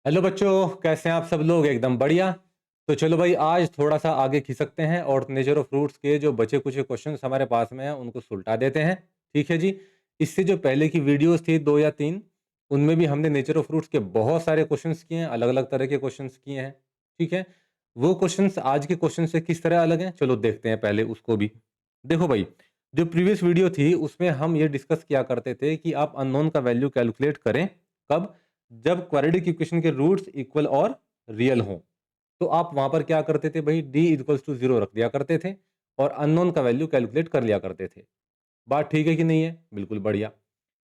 Hello बच्चों, कैसे हैं आप सब लोग? एकदम बढ़िया। तो चलो भाई, आज थोड़ा सा आगे खिसकते हैं और नेचर ऑफ फ्रूट्स के जो बचे कुछ क्वेश्चंस हमारे पास में हैं उनको सुलटा देते हैं। ठीक है जी। इससे जो पहले की वीडियोस थी 2 या 3, उनमें भी हमने नेचर ऑफ फ्रूट्स के बहुत सारे क्वेश्चंस किए हैं, अलग अलग तरह के क्वेश्चंस किए हैं। ठीक है। वो क्वेश्चंस आज के क्वेश्चन से किस तरह अलग हैं, चलो देखते हैं पहले उसको भी। देखो भाई, जो प्रीवियस वीडियो थी उसमें हम ये डिस्कस किया करते थे कि आप अननोन का वैल्यू कैलकुलेट करें कब, जब क्वाड्रेटिक इक्वेशन के रूट्स इक्वल और रियल हों। तो आप वहां पर क्या करते थे भाई, d इक्वल्स टू 0 रख दिया करते थे और अननोन का वैल्यू कैलकुलेट कर लिया करते थे। बात ठीक है कि नहीं है? बिल्कुल बढ़िया।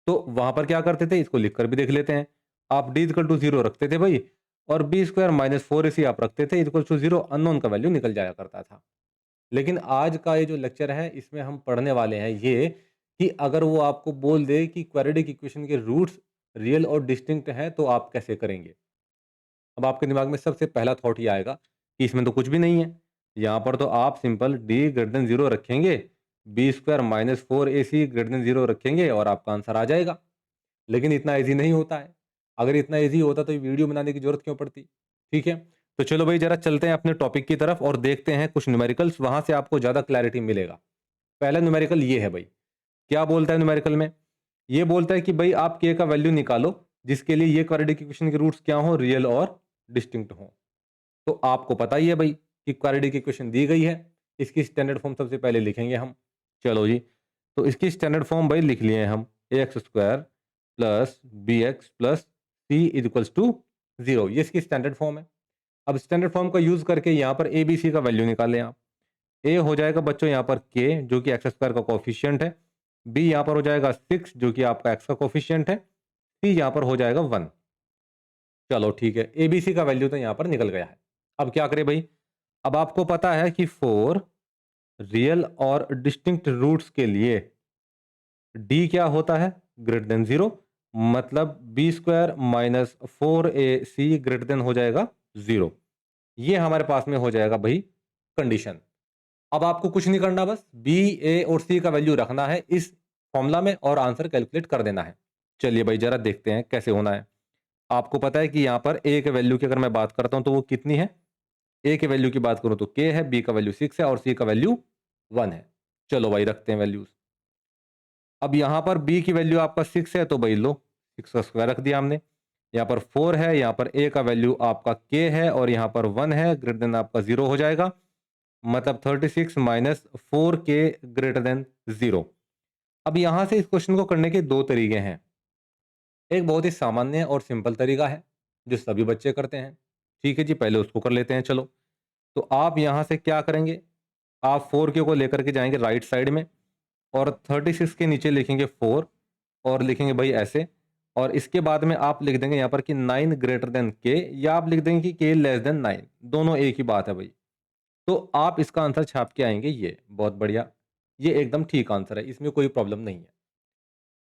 तो वहां पर क्या करते थे, इसको लिखकर भी देख लेते हैं। आप d इक्वल टू 0 रखते थे भाई और बी स्क्वायर माइनस 4ac आप रखते थे इक्वल टू 0, अननोन का वैल्यू निकल जाया करता था। लेकिन आज का ये जो लेक्चर है इसमें हम पढ़ने वाले हैं ये कि अगर वो आपको बोल दे कि क्वाड्रेटिक इक्वेशन के रूट्स रियल और डिस्टिंक्ट हैं तो आप कैसे करेंगे। अब आपके दिमाग में सबसे पहला थॉट ये आएगा कि इसमें तो कुछ भी नहीं है। यहाँ पर तो आप सिंपल डी ग्रेटर देन 0 रखेंगे, B square minus 4ac greater than 0 रखेंगे और आपका आंसर आ जाएगा। लेकिन इतना ईजी नहीं होता है। अगर इतना ईजी होता तो ये वीडियो बनाने की जरूरत क्यों पड़ती? ठीक है। तो चलो भाई, जरा चलते हैं अपने टॉपिक की तरफ और देखते हैं कुछ न्यूमेरिकल्स, वहां से आपको ज्यादा क्लैरिटी मिलेगा। पहला न्यूमेरिकल ये है भाई। क्या बोलता है न्यूमेरिकल में? ये बोलता है कि भाई आप के का वैल्यू निकालो जिसके लिए ये क्वाड्रेटिक इक्वेशन के रूट्स क्या हो, रियल और डिस्टिंक्ट हो। तो आपको पता ही है भाई कि क्वाड्रेटिक इक्वेशन दी गई है। इसकी स्टैंडर्ड फॉर्म सबसे पहले लिखेंगे हम। चलो जी। तो इसकी स्टैंडर्ड फॉर्म भाई लिख लिए हैं हम, a x square plus b x plus c equals to 0। ये इसकी स्टैंडर्ड फॉर्म है। अब स्टैंडर्ड फॉर्म का यूज करके यहाँ पर ए बी सी का वैल्यू निकालें आप। ए हो जाएगा बच्चों यहाँ पर के, जो कि एक्स स्क्वायर का कोफिशियंट है। बी यहाँ पर हो जाएगा 6, जो कि आपका एक्स का कोफिशियंट है। सी यहाँ पर हो जाएगा 1। चलो ठीक है, एबीसी का वैल्यू तो यहाँ पर निकल गया है। अब क्या करें भाई? अब आपको पता है कि 4 रियल और डिस्टिंक्ट रूट्स के लिए डी क्या होता है, ग्रेटर देन 0। मतलब B square minus 4ac greater than हो जाएगा 0। ये हमारे पास में हो जाएगा भाई कंडीशन। अब आपको कुछ नहीं करना, बस बी, ए और सी का वैल्यू रखना है इस फॉर्मूला में और आंसर कैलकुलेट कर देना है। चलिए भाई, जरा देखते हैं कैसे होना है। आपको पता है कि यहाँ पर ए के वैल्यू की अगर मैं बात करता हूं तो वो कितनी है? ए के वैल्यू की बात करूं तो के है, बी का वैल्यू 6 है और सी का वैल्यू 1 है। चलो भाई, रखते हैं वैल्यूज। अब यहाँ पर बी की वैल्यू आपका 6 है तो भाई लो, 6 का स्क्वायर रख दिया हमने। यहाँ पर 4 है, यहाँ पर ए का वैल्यू आपका के है और यहाँ पर 1 है, ग्रेटर देन आपका 0 हो जाएगा। मतलब 36 माइनस 4k ग्रेटर देन 0। अब यहां से इस क्वेश्चन को करने के दो तरीके हैं। एक बहुत ही सामान्य और सिंपल तरीका है जो सभी बच्चे करते हैं। ठीक है जी, पहले उसको कर लेते हैं। चलो, तो आप यहां से क्या करेंगे, आप 4k को लेकर के जाएंगे राइट साइड में और 36 के नीचे लिखेंगे 4 और लिखेंगे भाई ऐसे। और इसके बाद में आप लिख देंगे यहाँ पर कि 9 ग्रेटर देन के, या आप लिख देंगे कि के लेस देन 9। दोनों एक ही बात है भाई। तो आप इसका आंसर छाप के आएंगे, ये बहुत बढ़िया। ये एकदम ठीक आंसर है, इसमें कोई प्रॉब्लम नहीं है।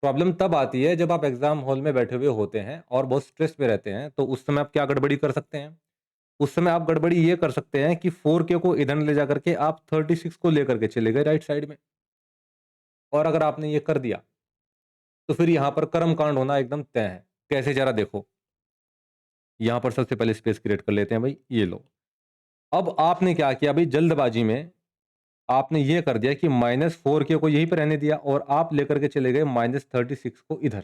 प्रॉब्लम तब आती है जब आप एग्जाम हॉल में बैठे हुए होते हैं और बहुत स्ट्रेस में रहते हैं, तो उस समय आप क्या गड़बड़ी कर सकते हैं? उस समय आप गड़बड़ी ये कर सकते हैं कि 4k को इधर ले जा करके आप 36 को लेकर के चले गए राइट साइड में। और अगर आपने ये कर दिया तो फिर यहां पर कर्म कांड होना एकदम तय है। कैसे, जरा देखो। यहां पर सबसे पहले स्पेस क्रिएट कर लेते हैं भाई, ये लो। अब आपने क्या किया भाई, जल्दबाजी में आपने ये कर दिया कि -4k को यहीं पर रहने दिया और आप लेकर के चले गए -36 को इधर।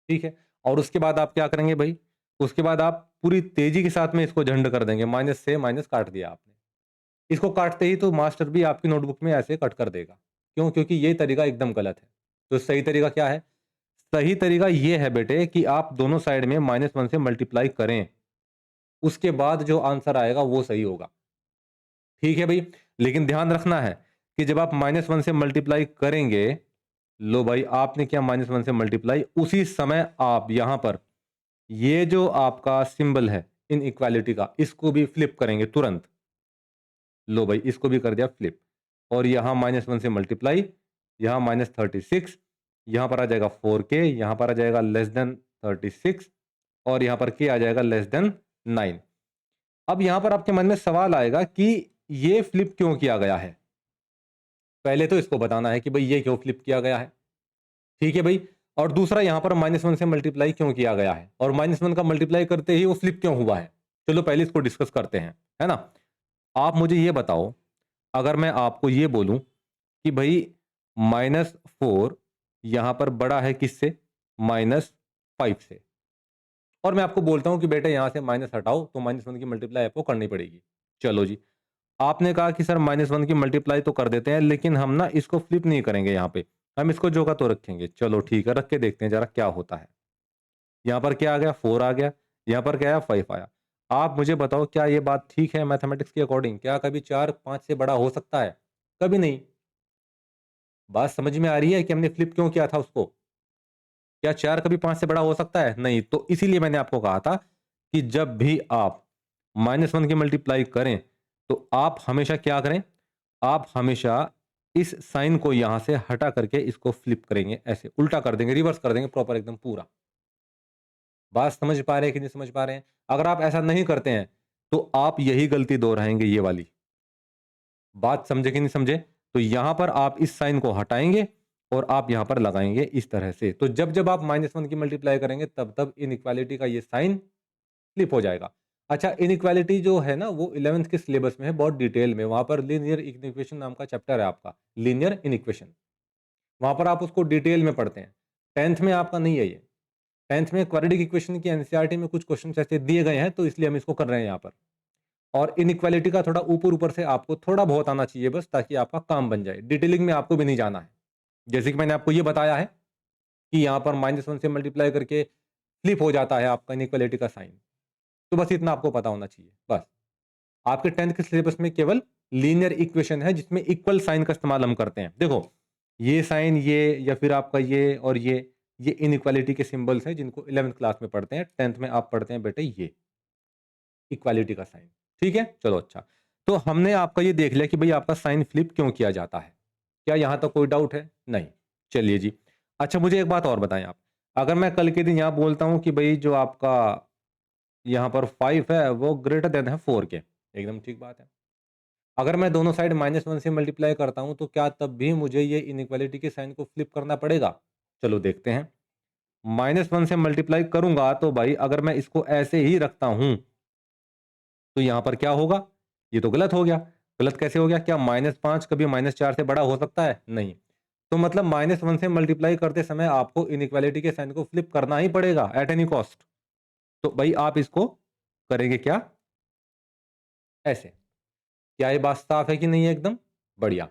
ठीक है। और उसके बाद आप क्या करेंगे भाई? उसके बाद आप पूरी तेजी के साथ में इसको झंड कर देंगे, माइनस से माइनस काट दिया आपने। इसको काटते ही तो मास्टर भी आपकी नोटबुक में ऐसे कट कर देगा। क्यों? क्योंकि ये तरीका एकदम गलत है। तो सही तरीका क्या है? सही तरीका ये है बेटे कि आप दोनों साइड में -1 से मल्टीप्लाई करें, उसके बाद जो आंसर आएगा वो सही होगा। ठीक है भाई। लेकिन ध्यान रखना है कि जब आप -1 से मल्टीप्लाई करेंगे, लो भाई आपने किया -1 से मल्टीप्लाई, उसी समय आप यहां पर ये जो आपका सिंबल है इन इक्वालिटी का, इसको भी फ्लिप करेंगे तुरंत। लो भाई, इसको भी कर दिया फ्लिप और यहां -1 से मल्टीप्लाई, यहां -36, यहां पर आ जाएगा 4k, यहां पर आ जाएगा लेस देन 36 और यहां पर k आ जाएगा लेस देन 9। अब यहां पर आपके मन में सवाल आएगा कि ये फ्लिप क्यों किया गया है। पहले तो इसको बताना है कि भाई ये क्यों फ्लिप किया गया है। ठीक है भाई। और दूसरा यहाँ पर -1 से मल्टीप्लाई क्यों किया गया है और -1 का मल्टीप्लाई करते ही वो फ्लिप क्यों हुआ है। चलो पहले इसको डिस्कस करते हैं, है ना। आप मुझे ये बताओ, अगर मैं आपको ये बोलूं कि भाई -4 यहां पर बड़ा है किससे, -5 से, और मैं आपको बोलता हूं कि बेटा यहां से माइनस हटाओ तो -1 की मल्टीप्लाई आपको करनी पड़ेगी। चलो जी, आपने कहा कि सर -1 की मल्टीप्लाई तो कर देते हैं लेकिन हम ना इसको फ्लिप नहीं करेंगे, यहाँ पे हम इसको जो का तो रखेंगे। चलो ठीक है, रख के देखते हैं जरा क्या होता है। यहाँ पर क्या आ गया, 4 आ गया, यहाँ पर क्या आया, 5 आया। आप मुझे बताओ क्या ये बात ठीक है मैथमेटिक्स के अकॉर्डिंग? क्या कभी 4 5 से बड़ा हो सकता है? कभी नहीं। बात समझ में आ रही है कि हमने फ्लिप क्यों किया था उसको? क्या 4 कभी 5 से बड़ा हो सकता है? नहीं। तो इसीलिए मैंने आपको कहा था कि जब भी आप -1 की मल्टीप्लाई करें तो आप हमेशा क्या करें, आप हमेशा इस साइन को यहां से हटा करके इसको फ्लिप करेंगे, ऐसे उल्टा कर देंगे, रिवर्स कर देंगे प्रॉपर एकदम पूरा। बात समझ पा रहे हैं कि नहीं समझ पा रहे हैं? अगर आप ऐसा नहीं करते हैं तो आप यही गलती दोहराएंगे, ये वाली। बात समझे कि नहीं समझे? तो यहां पर आप इस साइन को हटाएंगे और आप यहां पर लगाएंगे इस तरह से। तो जब जब आप -1 की मल्टीप्लाई करेंगे तब तब इनइक्वालिटी का ये साइन फ्लिप हो जाएगा। अच्छा, इनइक्वालिटी जो है ना वो 11th के सिलेबस में है, बहुत डिटेल में। वहां पर लीनियर इक्वेशन नाम का चैप्टर है आपका, लीनियर इनइक्वेशन। वहां पर आप उसको डिटेल में पढ़ते हैं। 10th में आपका नहीं है ये। 10th में क्वाड्रेटिक इक्वेशन की एनसीईआरटी में कुछ क्वेश्चन ऐसे दिए गए हैं, तो इसलिए हम इसको कर रहे हैं यहाँ पर। और इनइक्वालिटी का थोड़ा ऊपर ऊपर से आपको थोड़ा बहुत आना चाहिए बस, ताकि आपका काम बन जाए। डिटेलिंग में आपको भी नहीं जाना है। जैसे कि मैंने आपको ये बताया है कि यहाँ पर -1 से मल्टीप्लाई करके फ्लिप हो जाता है आपका इनइक्वालिटी का साइन। तो बस इतना आपको पता होना चाहिए बस। आपके 10th के सिलेबस में केवल लीनियर इक्वेशन है जिसमें इक्वल साइन का इस्तेमाल हम करते हैं। देखो ये साइन, ये या फिर आपका ये और ये इनइक्वालिटी के सिंबल्स हैं जिनको 11th क्लास में पढ़ते हैं। 10th में आप पढ़ते हैं बेटे ये इक्वालिटी का साइन। ठीक है, चलो अच्छा। तो हमने आपका ये देख लिया कि भाई आपका साइन फ्लिप क्यों किया जाता है। क्या यहां तक कोई डाउट है? नहीं। चलिए जी। अच्छा, मुझे एक बात और बताएं आप। अगर मैं कल के दिन यहां बोलता हूं कि भाई जो आपका यहां पर 5 है वो ग्रेटर देन है 4 के, एकदम ठीक बात है। अगर मैं दोनों साइड -1 से मल्टीप्लाई करता हूं तो क्या तब भी मुझे ये इनइक्वालिटी के साइन को फ्लिप करना पड़ेगा? चलो देखते हैं। -1 से मल्टीप्लाई करूंगा तो भाई अगर मैं इसको ऐसे ही रखता हूं तो यहां पर क्या होगा? ये तो गलत हो गया। गलत कैसे हो गया? क्या -5 कभी -4 से बड़ा हो सकता है? नहीं। तो मतलब -1 से मल्टीप्लाई करते समय आपको इनइक्वालिटी के साइन को फ्लिप करना ही पड़ेगा एट एनी कॉस्ट। तो भाई आप इसको करेंगे क्या? ऐसे। क्या ये बात साफ है कि नहीं है? एकदम बढ़िया।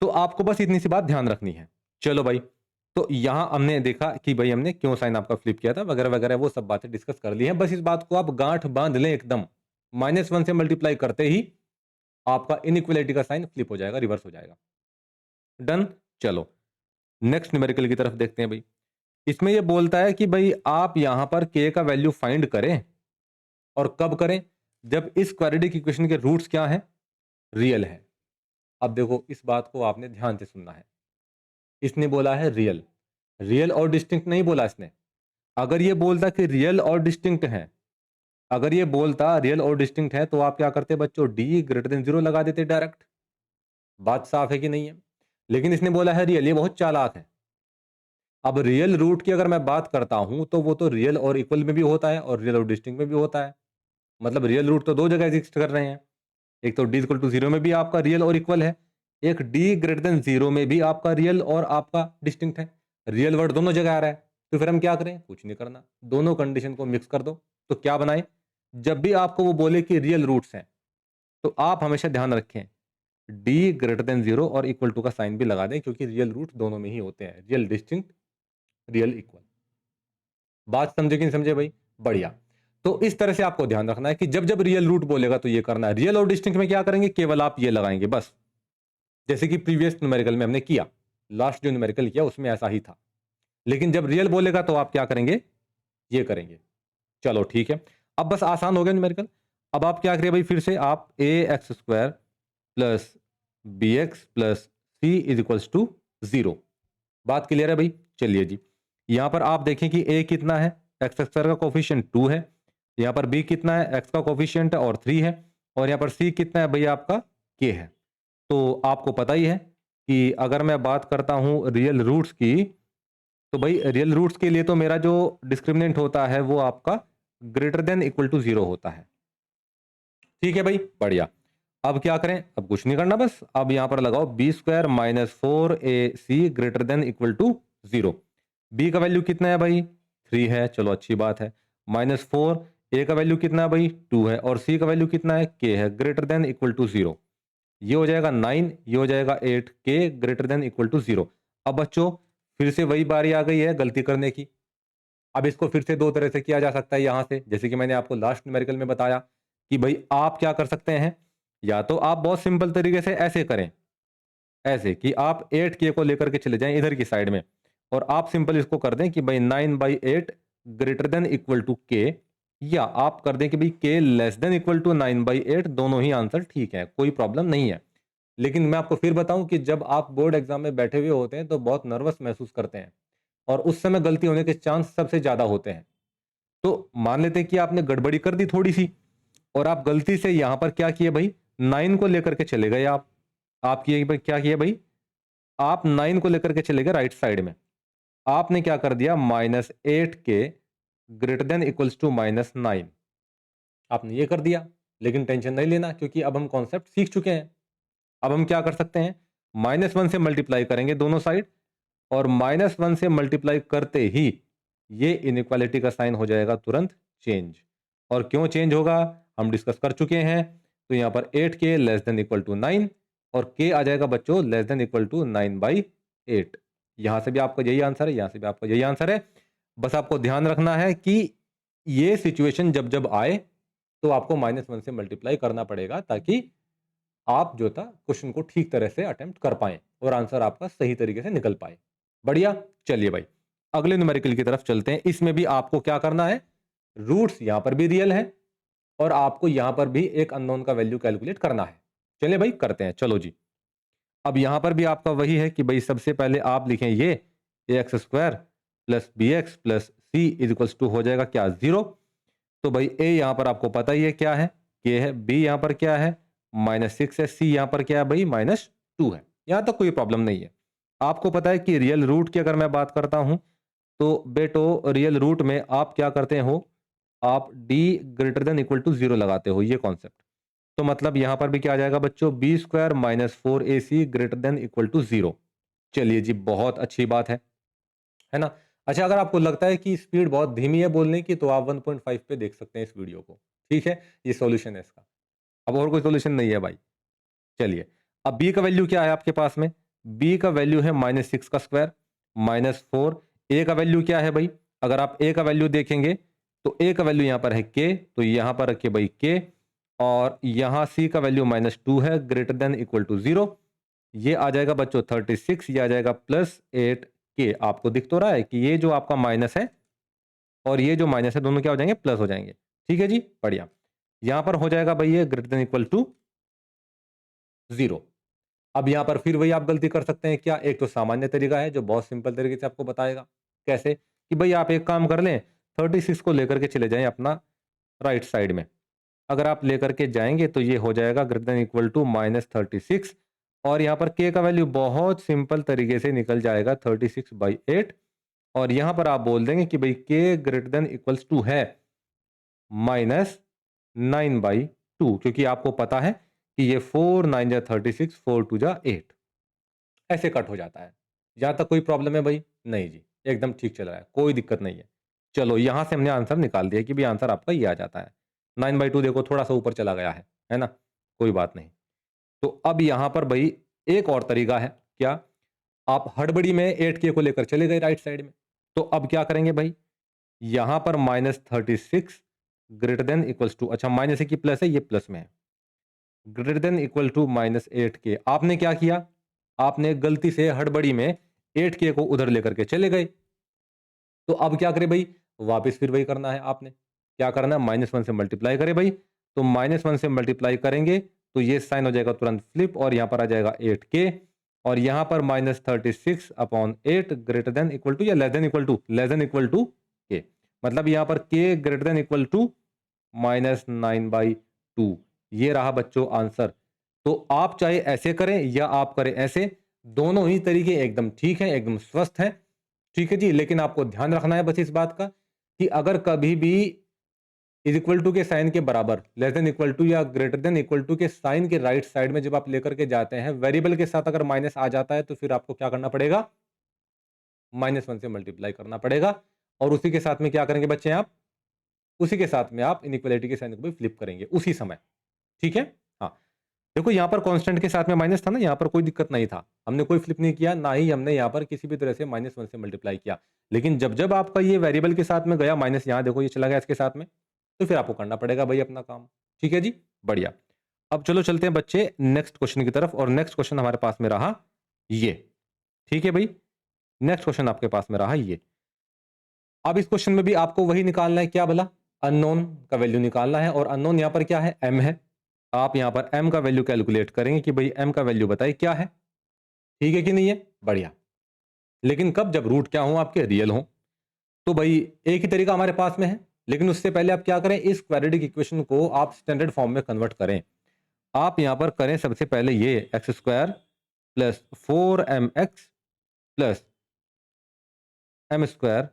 तो आपको बस इतनी सी बात ध्यान रखनी है। चलो भाई, तो यहां हमने देखा कि भाई हमने क्यों साइन आपका फ्लिप किया था वगैरह वगैरह, वो सब बातें डिस्कस कर ली हैं। बस इस बात को आप गांठ बांध लें एकदम। -1 से मल्टीप्लाई करते ही आपका इनइक्वालिटी का साइन फ्लिप हो जाएगा, रिवर्स हो जाएगा। डन। चलो नेक्स्ट न्यूमेरिकल की तरफ देखते हैं भाई। इसमें यह बोलता है कि भाई आप यहां पर k का वैल्यू फाइंड करें, और कब करें? जब इस क्वाड्रेटिक इक्वेशन के रूट्स क्या हैं? रियल है। अब देखो इस बात को आपने ध्यान से सुनना है। इसने बोला है रियल, रियल और डिस्टिंक्ट नहीं बोला इसने। अगर ये बोलता कि रियल और डिस्टिंक्ट है, अगर ये बोलता रियल और डिस्टिंक्ट है तो आप क्या करते बच्चों? डी ग्रेटर देन 0 लगा देते डायरेक्ट। बात साफ है कि नहीं है? लेकिन इसने बोला है रियल, ये बहुत चालाक है। अब रियल रूट की अगर मैं बात करता हूं तो वो तो रियल और इक्वल में भी होता है और रियल और डिस्टिंक्ट में भी होता है। मतलब रियल रूट तो दो जगह एग्जिस्ट कर रहे हैं। एक तो डी इक्वल टू 0 में भी आपका रियल और इक्वल है, एक डी ग्रेटर देन 0 में भी आपका रियल और आपका डिस्टिंक्ट है। रियल वर्ड दोनों जगह आ रहा है, तो फिर हम क्या करें? कुछ नहीं करना, दोनों कंडीशन को मिक्स कर दो। तो क्या बनाए? जब भी आपको वो बोले कि रियल रूट्स हैं तो आप हमेशा ध्यान रखें डी ग्रेटर देन 0 और इक्वल टू का साइन भी लगा दें, क्योंकि रियल रूट दोनों में ही होते हैं, रियल डिस्टिंक्ट, रियल इक्वल। बात समझे कि नहीं समझे भाई? बढ़िया। तो इस तरह से आपको ध्यान रखना है कि जब जब रियल रूट बोलेगा तो ये करना है। रियल और डिस्टिंक्ट में क्या करेंगे? केवल आप ये लगाएंगे बस, जैसे कि प्रीवियस न्यूमेरिकल में हमने किया। लास्ट जो न्यूमेरिकल किया उसमें ऐसा ही था। लेकिन जब रियल बोलेगा तो आप क्या करेंगे? ये करेंगे। चलो ठीक है, अब बस आसान हो गया न्यूमेरिकल। अब आप क्या करिए भाई, फिर से आप a x square plus b x plus c is equals to 0। बात क्लियर है भाई? चलिए जी, यहां पर आप देखें कि ए कितना है? एक्स स्क्वायर का कोफिशिएंट 2 है। यहां पर बी कितना है? एक्स का कोफिशिएंट और 3 है। और यहां पर सी कितना है भाई? आपका के है। तो आपको पता ही है कि अगर मैं बात करता हूं रियल रूट्स की, तो भाई रियल रूट्स के लिए तो मेरा जो डिस्क्रिमिनेंट होता है वो आपका ग्रेटर देन इक्वल टू 0 होता है। ठीक है भाई, बढ़िया। अब क्या करें, अब कुछ नहीं करना, बस अब यहां पर लगाओ B square minus 4ac greater than equal to 0। B का वैल्यू कितना है भाई, 3 है, चलो अच्छी बात है। -4, ए का वैल्यू कितना है भाई, 2 है, और सी का वैल्यू कितना है, के है, ग्रेटर देन इक्वल टू 0। ये हो जाएगा 9, ये हो जाएगा 8, के ग्रेटर देन इक्वल टू 0। अब बच्चों फिर से वही बारी आ गई है गलती करने की। अब इसको फिर से दो तरह से किया जा सकता है यहां से, जैसे कि मैंने आपको लास्ट न्यूमेरिकल में बताया कि भाई आप क्या कर सकते हैं, या तो आप बहुत सिंपल तरीके से ऐसे करें, ऐसे कि आप 8k को लेकर के चले जाएं इधर की साइड में, और आप सिंपल इसको कर दें कि भाई 9/8 ग्रेटर देन इक्वल टू के, या आप कर दें कि भाई k less than equal to 9/8। दोनों ही आंसर ठीक है, कोई प्रॉब्लम नहीं है। लेकिन मैं आपको फिर बताऊं कि जब आप बोर्ड एग्जाम में बैठे हुए होते हैं तो बहुत नर्वस महसूस करते हैं, और उस समय गलती होने के चांस सबसे ज्यादा होते हैं। तो मान लेते हैं कि आपने गड़बड़ी कर दी थोड़ी सी, और आप गलती से यहां पर क्या किए भाई, 9 को लेकर के चले गए। आप किए भाई, क्या किए भाई, आप 9 को लेकर के चले गए राइट साइड में। आपने क्या कर दिया, -8k greater than equals to -9, आपने ये कर दिया। लेकिन टेंशन नहीं लेना, क्योंकि अब हम कॉन्सेप्ट सीख चुके हैं। अब हम क्या कर सकते हैं, -1 से मल्टीप्लाई करेंगे दोनों साइड, और -1 से मल्टीप्लाई करते ही ये इनइक्वालिटी का साइन हो जाएगा तुरंत चेंज। और क्यों चेंज होगा हम डिस्कस कर चुके हैं। तो यहां पर 8k less than equal to 9, और k आ जाएगा बच्चों लेस देन इक्वल टू 9/8। यहां से भी आपका यही आंसर है, यहां से भी आपका यही आंसर है। बस आपको ध्यान रखना है कि ये सिचुएशन जब जब आए तो आपको -1 से मल्टीप्लाई करना पड़ेगा, ताकि आप जो था क्वेश्चन को ठीक तरह से अटेम्प्ट कर पाए और आंसर आपका सही तरीके से निकल पाए। बढ़िया, चलिए भाई अगले न्यूमेरिकल की तरफ चलते हैं। इसमें भी आपको क्या करना है, रूट्स यहां पर भी रियल है, और आपको यहां पर भी एक अननोन का वैल्यू कैलकुलेट करना है। चलिए भाई करते हैं, चलो जी। अब यहां पर भी आपका वही है कि भाई सबसे पहले आप लिखें ये ax² plus bx plus c is equals to हो जाएगा क्या, 0। तो भाई a यहां पर आपको पता ही है क्या है, k है, b यहां पर क्या है -6 है, c यहां पर क्या है भाई -2 है। यहां तक कोई प्रॉब्लम नहीं है। आपको पता है कि रियल रूट की अगर मैं बात करता हूं, तो बेटो रियल रूट में आप क्या करते हो, आप d greater than equal to 0 लगाते हो, ये कॉन्सेप्ट। तो मतलब यहां पर भी क्या आ जाएगा बच्चों, b² minus 4ac greater than equal to 0। चलिए जी, बहुत अच्छी बात है ना। अच्छा, अगर आपको लगता है कि स्पीड बहुत धीमी है बोलने की, तो आप 1.5 पे देख सकते हैं इस वीडियो को। ठीक है, ये सॉल्यूशन है इसका। अब और कोई सॉल्यूशन नहीं है भाई। चलिए, अब b का वैल्यू क्या है आपके पास में, b का वैल्यू है -6 का स्क्वायर -4। a का वैल्यू क्या है भाई, अगर आप a का वैल्यू देखेंगे तो a का वैल्यू यहां पर है k, तो यहां पर रखिए भाई k, और यहां c का वैल्यू -2 है ग्रेटर देन इक्वल टू 0। ये आ जाएगा बच्चों 36, ये आ जाएगा +8k। आपको दिख तो रहा है कि ये जो आपका माइनस है और ये जो माइनस है दोनों क्या हो जाएंगे, प्लस हो जाएंगे। ठीक है जी, बढ़िया। यहां पर हो जाएगा भाई ये ग्रेटर देन इक्वल टू 0। अब यहां पर फिर वही आप गलती कर सकते हैं क्या, एक तो सामान्य तरीका है जो बहुत सिंपल तरीके से आपको बताएगा कैसे, कि भाई आप एक काम कर लें, 36 को लेकर के चले जाएं अपना राइट साइड में। अगर आप लेकर के जाएंगे तो ये हो जाएगा ग्रेटर देन इक्वल टू -36, और यहाँ पर k का वैल्यू बहुत सिंपल तरीके से निकल जाएगा 36/8, और यहाँ पर आप बोल देंगे कि भाई k greater than equals to है -9/2, क्योंकि आपको पता है कि ये 4 9 जा 36, 4 2 जा 8, ऐसे कट हो जाता है। यहाँ तक कोई प्रॉब्लम है भाई, नहीं जी, एकदम ठीक चल रहा है, कोई दिक्कत नहीं है। चलो यहाँ से हमने आंसर निकाल दिया कि भाई आंसर आपका ये आ जाता है। 9/2 देखो थोड़ा सा ऊपर चला गया है ना, कोई बात नहीं। तो अब यहाँ पर भाई एक और तरीका है, क्या, आप हड़बड़ी में 8k को लेकर चले गए राइट साइड में, तो अब क्या करेंगे भाई, यहां पर -36 ग्रेटर देन इक्वल्स टू, अच्छा माइनस है कि प्लस है, ये प्लस में है, greater than equal to -8k। आपने क्या किया, आपने गलती से हड़बड़ी में 8k को उधर लेकर के चले गए। तो अब क्या करें भाई, वापस फिर वही करना है। आपने क्या करना है, -1 से मल्टीप्लाई करें भाई, तो -1 से मल्टीप्लाई करेंगे तो ये साइन हो जाएगा तुरंत फ्लिप, और यहां पर आ जाएगा 8k, और यहां पर -36/8 ग्रेटर देन इक्वल टू या less than equal to k, मतलब यहां पर k greater than equal to -9/2। ये रहा बच्चों आंसर। तो आप चाहे ऐसे करें या आप करें ऐसे, दोनों ही तरीके एकदम ठीक है, एकदम स्वस्थ है। ठीक है जी। लेकिन आपको ध्यान रखना है बस इस बात का कि अगर कभी भी इज इक्वल टू के साइन के बराबर, लेस देन इक्वल टू या ग्रेटर देन इक्वल टू के साइन के राइट साइड में जब आप लेकर के जाते हैं, वेरिएबल के साथ अगर माइनस आ जाता है तो फिर आपको क्या करना पड़ेगा, -1 से मल्टीप्लाई करना पड़ेगा। और उसी के साथ में क्या करेंगे बच्चे आप, उसी के साथ में आप इनइक्वालिटी के साइन को भी फ्लिप करेंगे उसी समय। ठीक है। हाँ, देखो यहाँ पर कांस्टेंट के साथ में माइनस था ना, यहाँ पर कोई दिक्कत नहीं था, हमने कोई फ्लिप नहीं किया, ना ही हमने यहाँ पर किसी भी तरह से -1 से मल्टीप्लाई किया। लेकिन जब जब आपका ये वेरिएबल के साथ में गया माइनस, यहाँ देखो ये चला गया इसके साथ में, तो फिर आपको करना पड़ेगा भाई अपना काम। ठीक है जी, बढ़िया। अब चलो चलते हैं बच्चे नेक्स्ट क्वेश्चन की तरफ, और नेक्स्ट क्वेश्चन हमारे पास में रहा ये। ठीक है भाई, नेक्स्ट क्वेश्चन आपके पास में रहा ये। अब इस क्वेश्चन में भी आपको वही निकालना है, क्या बोला, अननोन का वैल्यू निकालना है। और अननोन यहाँ पर क्या है, m है। आप यहाँ पर m का वैल्यू कैलकुलेट करेंगे कि भाई m का वैल्यू बताइए क्या है। ठीक है कि नहीं है, बढ़िया। लेकिन कब, जब रूट क्या हो, आपके रियल हो। तो भाई एक ही तरीका हमारे पास में है, लेकिन उससे पहले आप क्या करें, इस क्वाड्रेटिक इक्वेशन को आप स्टैंडर्ड फॉर्म में कन्वर्ट करें। आप यहाँ पर करें सबसे पहले ये x² plus 4mx plus m²